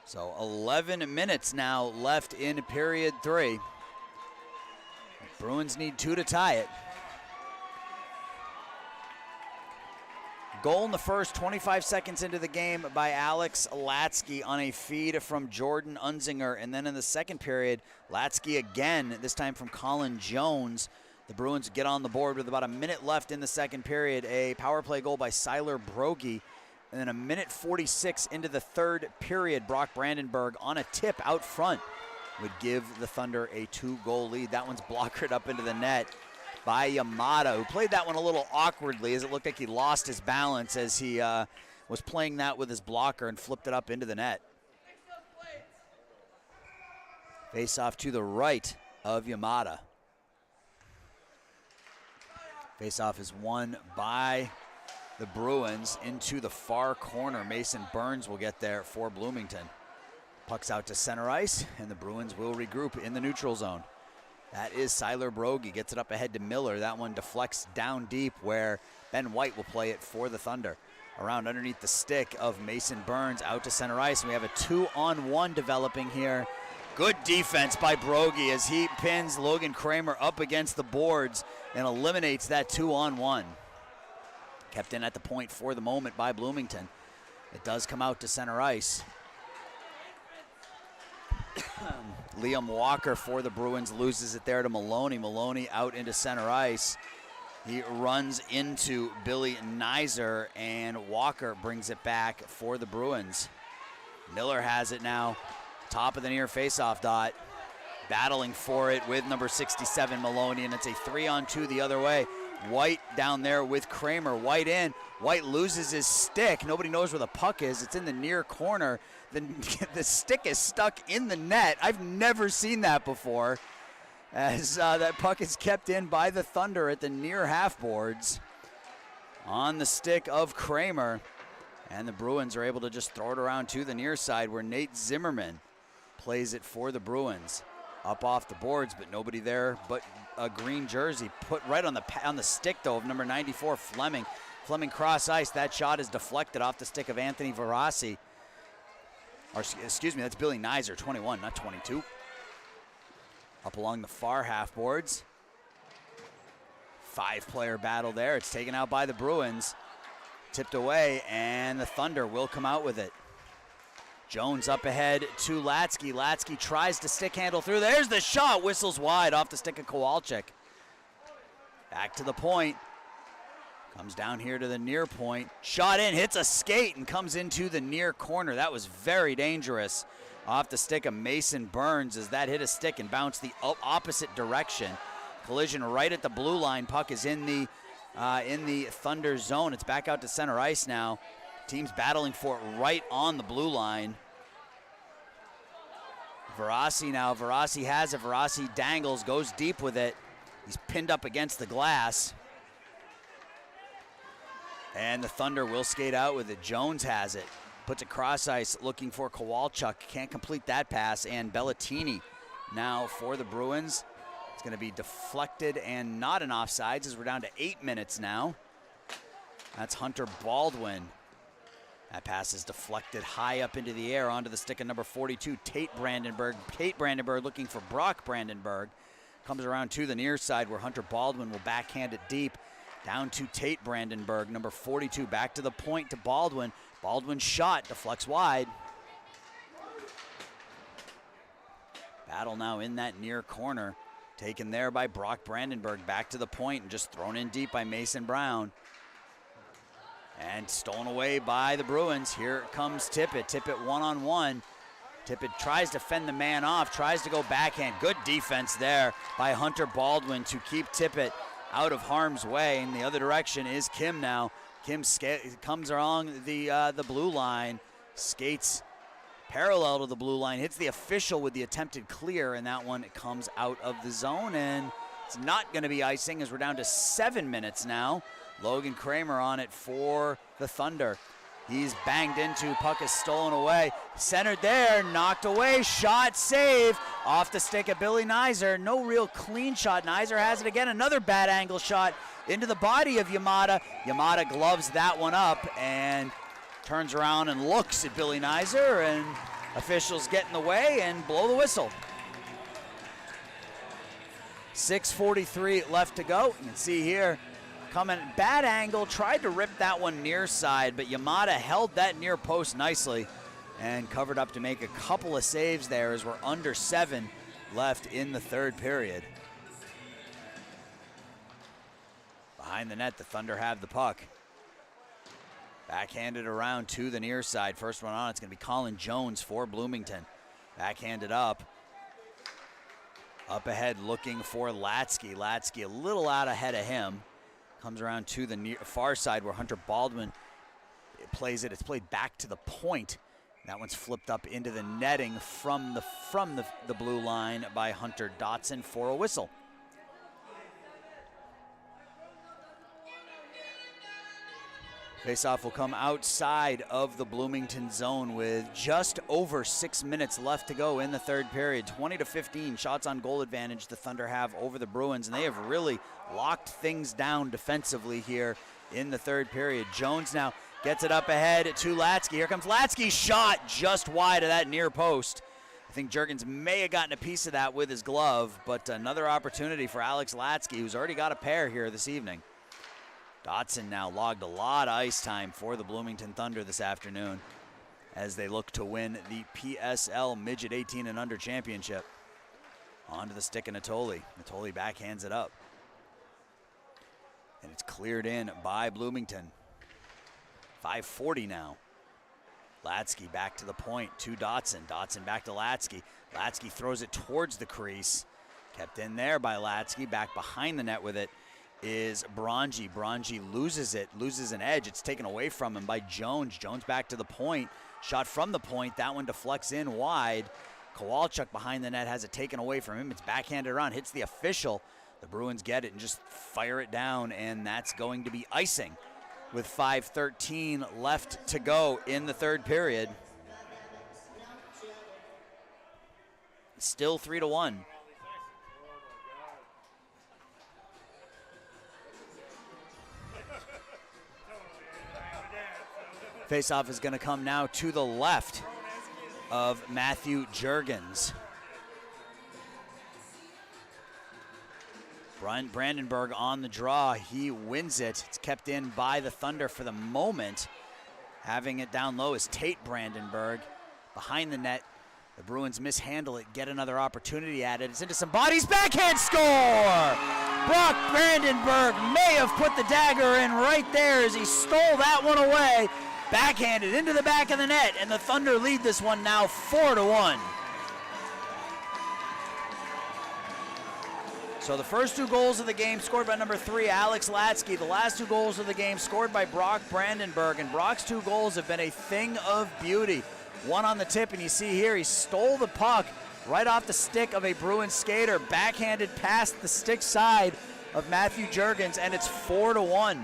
So 11 minutes now left in period 3. Bruins need 2 to tie it. Goal in the first, 25 seconds into the game by Alex Latsky on a feed from Jordan Unzinger. And then in the second period, Latsky again, this time from Colin Jones. The Bruins get on the board with about a minute left in the second period. A power play goal by Siler Brogy. And then a minute 46 into the third period, Brock Brandenburg on a tip out front would give the Thunder a 2-goal lead. That one's blockered up into the net by Yamada, who played that one a little awkwardly, as it looked like he lost his balance as he was playing that with his blocker and flipped it up into the net. Face off to the right of Yamada. Face off is won by the Bruins into the far corner. Mason Burns will get there for Bloomington. Puck's out to center ice, and the Bruins will regroup in the neutral zone. That is Siler Brogy, gets it up ahead to Miller. That one deflects down deep where Ben White will play it for the Thunder. Around underneath the stick of Mason Burns, out to center ice, and we have a 2-on-1 developing here. Good defense by Brogy as he pins Logan Kramer up against the boards and eliminates that 2-on-1. Kept in at the point for the moment by Bloomington. It does come out to center ice. Liam Walker for the Bruins loses it there to Maloney. Maloney out into center ice. He runs into Billy Nizer, and Walker brings it back for the Bruins. Miller has it now. Top of the near faceoff dot. Battling for it with number 67, Maloney, and it's a 3-on-2 the other way. White down there with Kramer. White in. White loses his stick. Nobody knows where the puck is. It's in the near corner. The stick is stuck in the net. I've never seen that before, as that puck is kept in by the Thunder at the near half boards on the stick of Kramer. And the Bruins are able to just throw it around to the near side where Nate Zimmerman plays it for the Bruins. Up off the boards, but nobody there but a green jersey. Put right on the stick, though, of number 94, Fleming. Fleming cross ice. That shot is deflected off the stick of Anthony Verassi. Or, excuse me, that's Billy Nizer, 21, not 22. Up along the far half boards. 5-player battle there. It's taken out by the Bruins. Tipped away, and the Thunder will come out with it. Jones up ahead to Latsky. Latsky tries to stick handle through. There's the shot. Whistles wide off the stick of Kowalczyk. Back to the point. Comes down here to the near point. Shot in, hits a skate, and comes into the near corner. That was very dangerous. Off the stick of Mason Burns as that hit a stick and bounced the opposite direction. Collision right at the blue line. Puck is in the Thunder zone. It's back out to center ice now. Team's battling for it right on the blue line. Verasi now. Verasi has it. Verasi dangles, goes deep with it. He's pinned up against the glass. And the Thunder will skate out with it. Jones has it. Puts it cross ice looking for Kowalchuk. Can't complete that pass. And Bellatini now for the Bruins. It's going to be deflected and not an offsides as we're down to 8 minutes now. That's Hunter Baldwin. That pass is deflected high up into the air onto the stick of number 42, Tate Brandenburg. Tate Brandenburg looking for Brock Brandenburg. Comes around to the near side where Hunter Baldwin will backhand it deep. Down to Tate Brandenburg, number 42. Back to the point to Baldwin. Baldwin's shot deflects wide. Battle now in that near corner. Taken there by Brock Brandenburg. Back to the point and just thrown in deep by Mason Brown. And stolen away by the Bruins. Here comes Tippett. Tippett one-on-one. Tippett tries to fend the man off, tries to go backhand. Good defense there by Hunter Baldwin to keep Tippett out of harm's way. In the other direction is Kim now. Kim comes along the blue line, skates parallel to the blue line, hits the official with the attempted clear, and that one comes out of the zone, and it's not going to be icing as we're down to 7 minutes now. Logan Kramer on it for the Thunder. He's banged into, puck is stolen away. Centered there, knocked away, shot, save. Off the stick of Billy Nizer. No real clean shot. Nizer has it again. Another bad angle shot into the body of Yamada. Yamada gloves that one up and turns around and looks at Billy Nizer, and officials get in the way and blow the whistle. 6:43 left to go. You can see here, coming bad angle, tried to rip that one near side, but Yamada held that near post nicely and covered up to make a couple of saves there as we're under 7 left in the third period. Behind the net, the Thunder have the puck. Backhanded around to the near side. First one on, it's going to be Colin Jones for Bloomington. Backhanded up. Up ahead looking for Latsky. Latsky a little out ahead of him. Comes around to the far side where Hunter Baldwin plays it. It's played back to the point. That one's flipped up into the netting from the blue line by Hunter Dotson for a whistle. Faceoff will come outside of the Bloomington zone with just over 6 minutes left to go in the third period. 20-15 shots on goal advantage the Thunder have over the Bruins, and they have really locked things down defensively here in the third period. Jones now gets it up ahead to Latsky. Here comes Latsky's shot just wide of that near post. I think Juergens may have gotten a piece of that with his glove, but another opportunity for Alex Latsky, who's already got a pair here this evening. Dotson now logged a lot of ice time for the Bloomington Thunder this afternoon as they look to win the PSL Midget 18 and Under Championship. Onto the stick of Natoli. Natoli backhands it up. And it's cleared in by Bloomington. 5:40 now. Latsky back to the point to Dotson. Dotson back to Latsky. Latsky throws it towards the crease. Kept in there by Latsky. Back behind the net with it is Brangi. Brangi loses it, loses an edge. It's taken away from him by Jones. Jones back to the point. Shot from the point. That one deflects in wide. Kowalchuk behind the net has it taken away from him. It's backhanded around, hits the official. The Bruins get it and just fire it down, and that's going to be icing with 5:13 left to go in the third period. Still 3-1. Faceoff is going to come now to the left of Matthew Juergens. Brandenburg on the draw. He wins it. It's kept in by the Thunder for the moment. Having it down low is Tate Brandenburg. Behind the net, the Bruins mishandle it, get another opportunity at it. It's into some bodies. Backhand score! Brock Brandenburg may have put the dagger in right there as he stole that one away. Backhanded into the back of the net, and the Thunder lead this one now 4-1. So the first 2 goals of the game scored by number 3, Alex Latsky. The last 2 goals of the game scored by Brock Brandenburg, and Brock's 2 goals have been a thing of beauty. One on the tip, and you see here he stole the puck right off the stick of a Bruins skater, backhanded past the stick side of Matthew Juergens, and it's 4-1.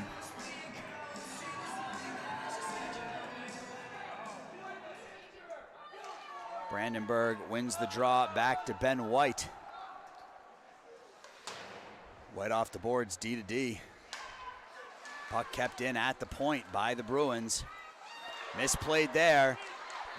Brandenburg wins the draw back to Ben White. White off the boards, D to D. Puck kept in at the point by the Bruins. Misplayed there.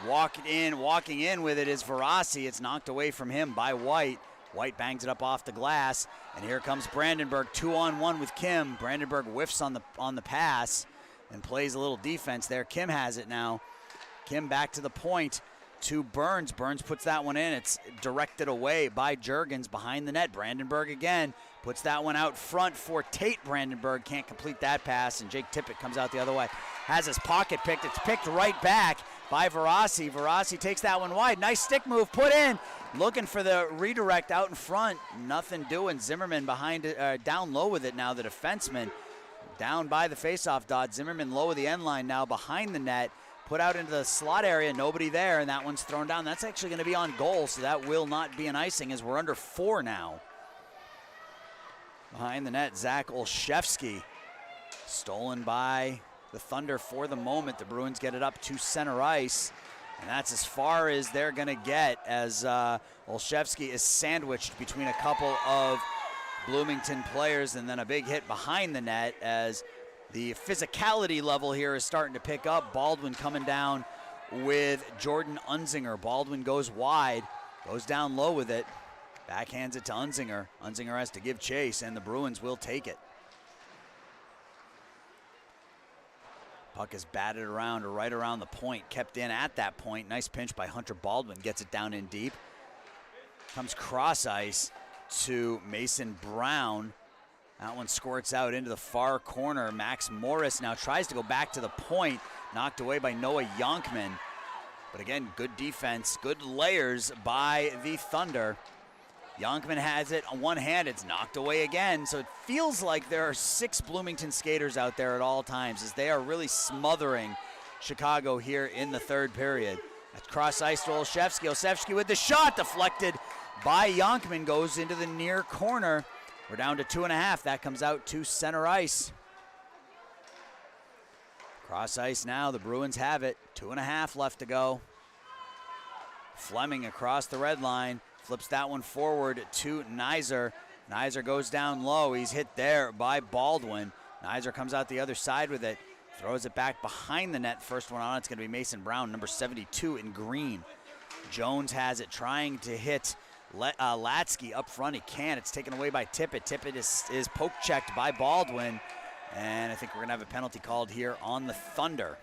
Walking in with it is Verasi. It's knocked away from him by White. White bangs it up off the glass, and here comes Brandenburg, 2-on-1 with Kim. Brandenburg whiffs on the pass and plays a little defense there. Kim has it now. Kim back to the point to Burns. Burns puts that one in. It's directed away by Juergens behind the net. Brandenburg again puts that one out front for Tate. Brandenburg can't complete that pass, and Jake Tippett comes out the other way. Has his pocket picked. It's picked right back by Verasi. Verasi takes that one wide. Nice stick move put in. Looking for the redirect out in front. Nothing doing. Zimmerman behind it, down low with it now, the defenseman. Down by the faceoff dot. Zimmerman low of the end line now behind the net. Put out into the slot area, nobody there, and that one's thrown down. That's actually going to be on goal, so that will not be an icing as we're under 4 now. Behind the net, Zach Olszewski. Stolen by the Thunder for the moment. The Bruins get it up to center ice, and that's as far as they're going to get as Olszewski is sandwiched between a couple of Bloomington players, and then a big hit behind the net as the physicality level here is starting to pick up. Baldwin coming down with Jordan Unzinger. Baldwin goes wide, goes down low with it, backhands it to Unzinger. Unzinger has to give chase, and the Bruins will take it. Puck is batted around or right around the point, kept in at that point. Nice pinch by Hunter Baldwin, gets it down in deep. Comes cross ice to Mason Brown. That one squirts out into the far corner. Max Morris now tries to go back to the point, knocked away by Noah Yonkman. But again, good defense, good layers by the Thunder. Yonkman has it on one hand, it's knocked away again. So it feels like there are 6 Bloomington skaters out there at all times as they are really smothering Chicago here in the third period. That's cross ice to Olszewski. Olszewski with the shot, deflected by Yonkman, goes into the near corner. We're down to 2.5. That comes out to center ice. Cross ice now. The Bruins have it. 2.5 left to go. Fleming across the red line. Flips that one forward to Nizer. Nizer goes down low. He's hit there by Baldwin. Nizer comes out the other side with it. Throws it back behind the net. First one on, it's going to be Mason Brown, number 72 in green. Jones has it, trying to hit Latsky up front. He can't. It's taken away by Tippett. Tippett is poke checked by Baldwin, and I think we're going to have a penalty called here on the Thunder.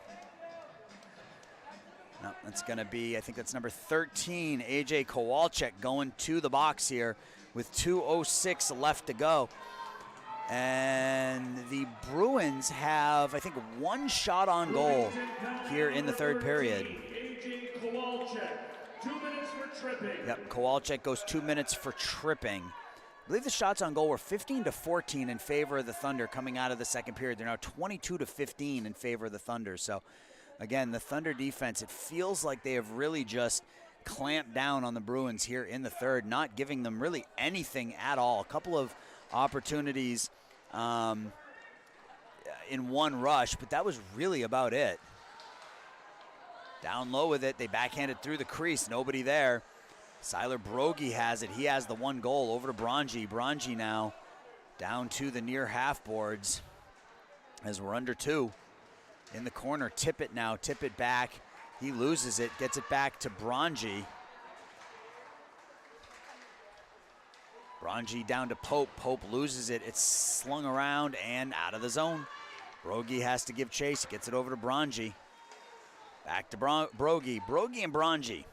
No, that's going to be, I think that's number 13, AJ Kowalczyk, going to the box here with 2:06 left to go. And the Bruins have, I think, 1 shot on goal here in the third period. AJ Kowalczyk, 2 minutes for tripping. Yep, Kowalczyk goes 2 minutes for tripping. I believe the shots on goal were 15-14 in favor of the Thunder coming out of the second period. They're now 22-15 in favor of the Thunder. So, again, the Thunder defense, it feels like they have really just clamped down on the Bruins here in the third, not giving them really anything at all. A couple of opportunities in one rush, but that was really about it. Down low with it, they backhanded through the crease, nobody there. Siler Brogy has it, he has the 1 goal, over to Bronji. Bronji now down to the near half boards as we're under 2. In the corner, Tippett now, Tippett back, he loses it, gets it back to Bronji. Bronji down to Pope, Pope loses it, it's slung around and out of the zone. Brogy has to give chase, gets it over to Bronji. Back to Brogy, Brogy and Bronji.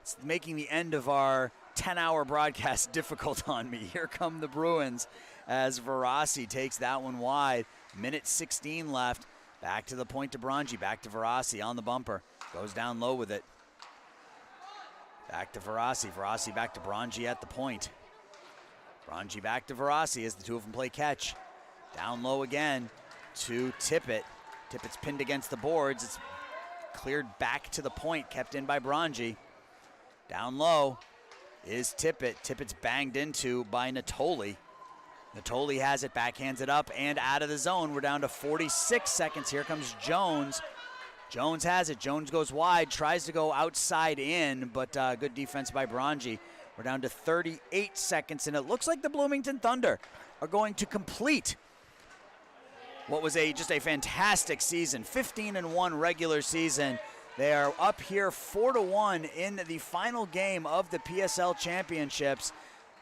It's making the end of our 10-hour broadcast difficult on me. Here come the Bruins as Verasi takes that one wide. Minute 16 left. Back to the point to Bronji, back to Verasi on the bumper. Goes down low with it. Back to Verasi, Verasi back to Bronji at the point. Bronji back to Verasi as the two of them play catch. Down low again to Tippett. Tippett's pinned against the boards. It's cleared back to the point, kept in by Bronji. Down low is Tippett. Tippett's banged into by Natoli. Natoli has it, backhands it up and out of the zone. We're down to 46 seconds. Here comes Jones. Jones has it. Jones goes wide, tries to go outside in, but good defense by Brangi. We're down to 38 seconds, and it looks like the Bloomington Thunder are going to complete what was just a fantastic season, 15-1 regular season. They are up here 4-1 in the final game of the PSL Championships,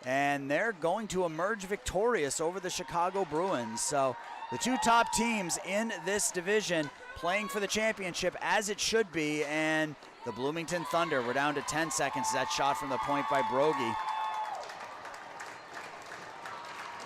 and they're going to emerge victorious over the Chicago Bruins. So the two top teams in this division playing for the championship as it should be, and the Bloomington Thunder, we're down to 10 seconds. That shot from the point by Brogy.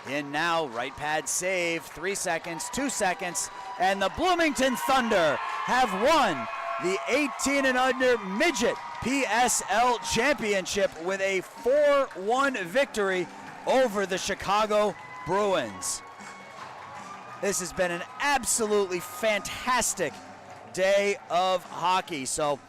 In now, right pad save, 3 seconds, 2 seconds, and the Bloomington Thunder have won the 18 and under midget PSL championship with a 4-1 victory over the Chicago Bruins. This has been an absolutely fantastic day of hockey. So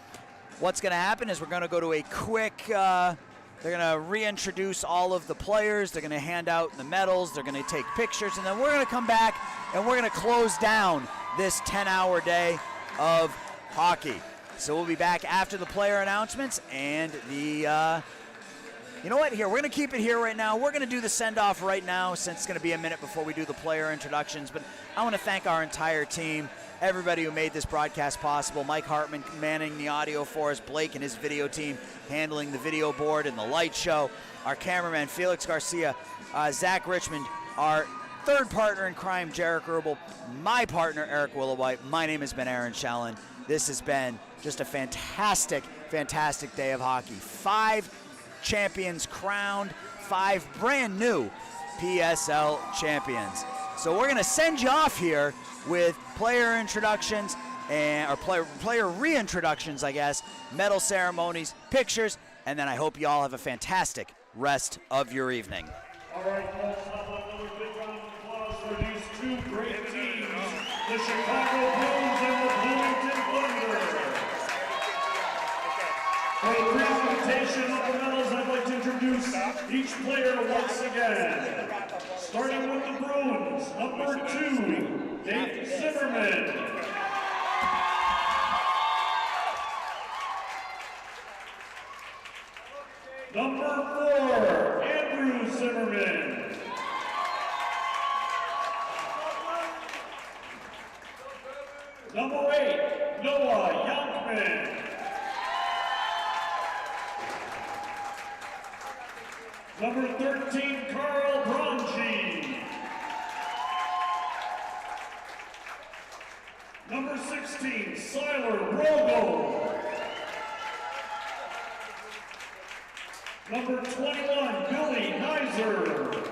what's going to happen is we're going to go to a quick, they're going to reintroduce all of the players. They're going to hand out the medals. They're going to take pictures. And then we're going to come back and we're going to close down this 10-hour day of hockey. So we'll be back after the player announcements and the, you know what, here, we're going to keep it here right now. We're going to do the send-off right now since it's going to be a minute before we do the player introductions. But I want to thank our entire team, everybody who made this broadcast possible. Mike Hartman manning the audio for us, Blake and his video team handling the video board and the light show, our cameraman Felix Garcia, Zach Richmond, our third partner in crime, Jarek Herbal, my partner, Eric Willowhite. My name has been Aaron Shallon. This has been just a fantastic, fantastic day of hockey. 5 champions crowned, 5 brand new PSL champions. So we're going to send you off here with player introductions or player reintroductions, I guess, medal ceremonies, pictures, and then I hope you all have a fantastic rest of your evening. All right, folks, how about another big round of applause for these two great teams, the Chicago Bruins and the Bloomington Thunder. For the presentation of the medals, I'd like to introduce each player once again. Starting with the Bruins, number 2, Dave Zimmerman. Number 4, Andrew Zimmerman. Number 8, Noah Youngman. Number 13, Carl Brangi. Number 16, Siler Rogo. Number 21, Billy Nizer.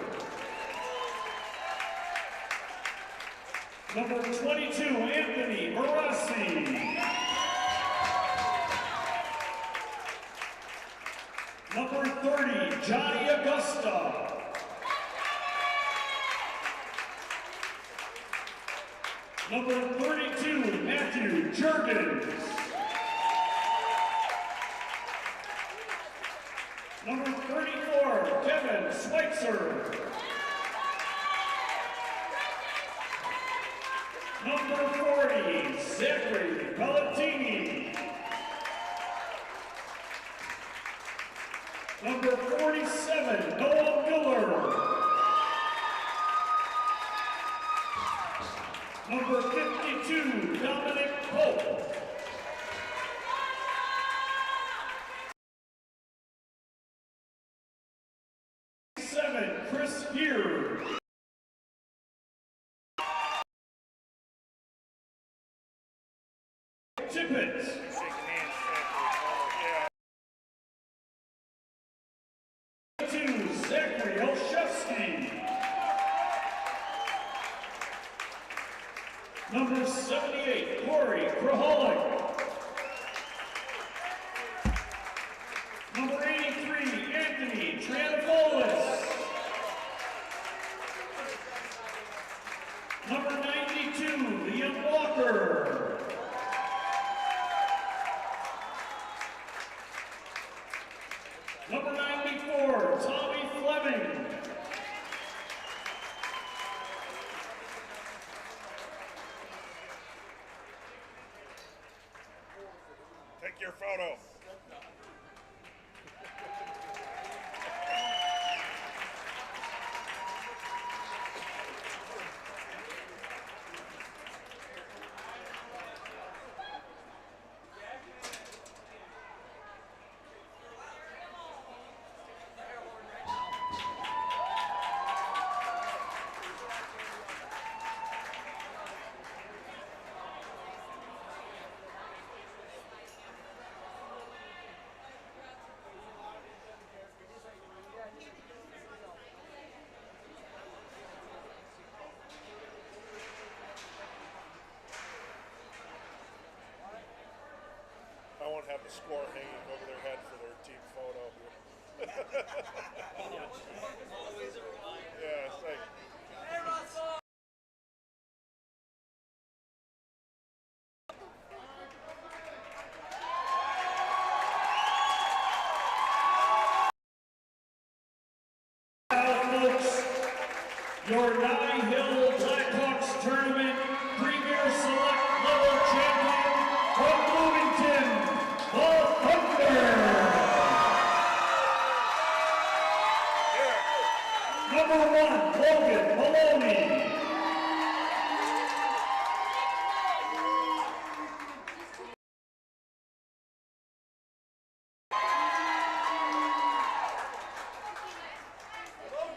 Number 22, Anthony Barassi. Number 30, Johnny Augusta. Number 32, Matthew Jurgens. Number 34, Kevin Schweitzer. Number 40, Zachary Pellettini. Number 47, Noah Miller. Number 52, Dominic Pope. Chris Gear. Tippett. Zachary Olszewski. Number 78, Corey Kraholik. Number 83, Anthony Tranvolis. Number 92, Liam Walker. 88, photo. I won't have the score hanging over their head for their team photo. Always a reminder. Yeah, it's like, Now, folks, your NIHL Blackhawks tournament premier select level champion from Bloomington, the Thunder. Number 1, Logan Maloney.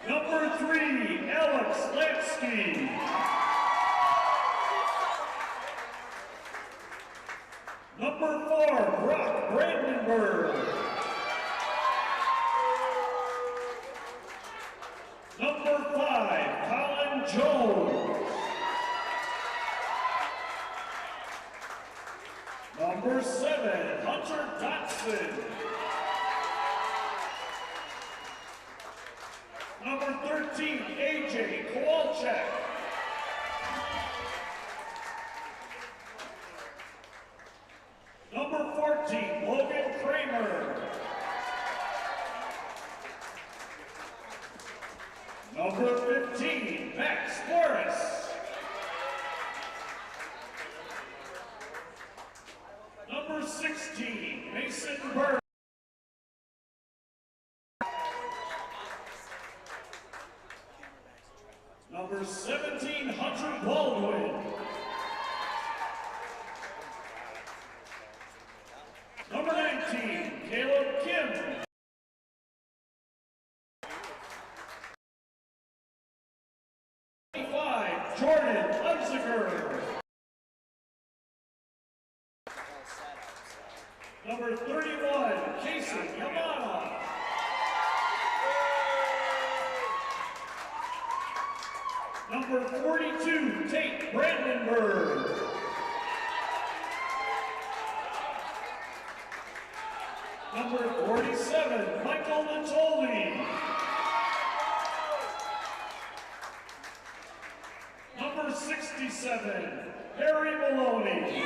Number 3, Alex Lansky. Number 4, Brock Brandenburg. Number 5, Colin Jones. Number 7, Hunter Dotson. Number 13, AJ Kowalczyk. Number 14, Logan Kramer. Number 15, Max Morris. Number 16, Mason Burke. Number 17, Hunter Baldwin. Number 19, Caleb Kim. Jordan Unziger. Number 31, Casey Yamada. Number 42, Tate Brandenburg. Number 47, Michael Natoli. Number 67, Harry Maloney.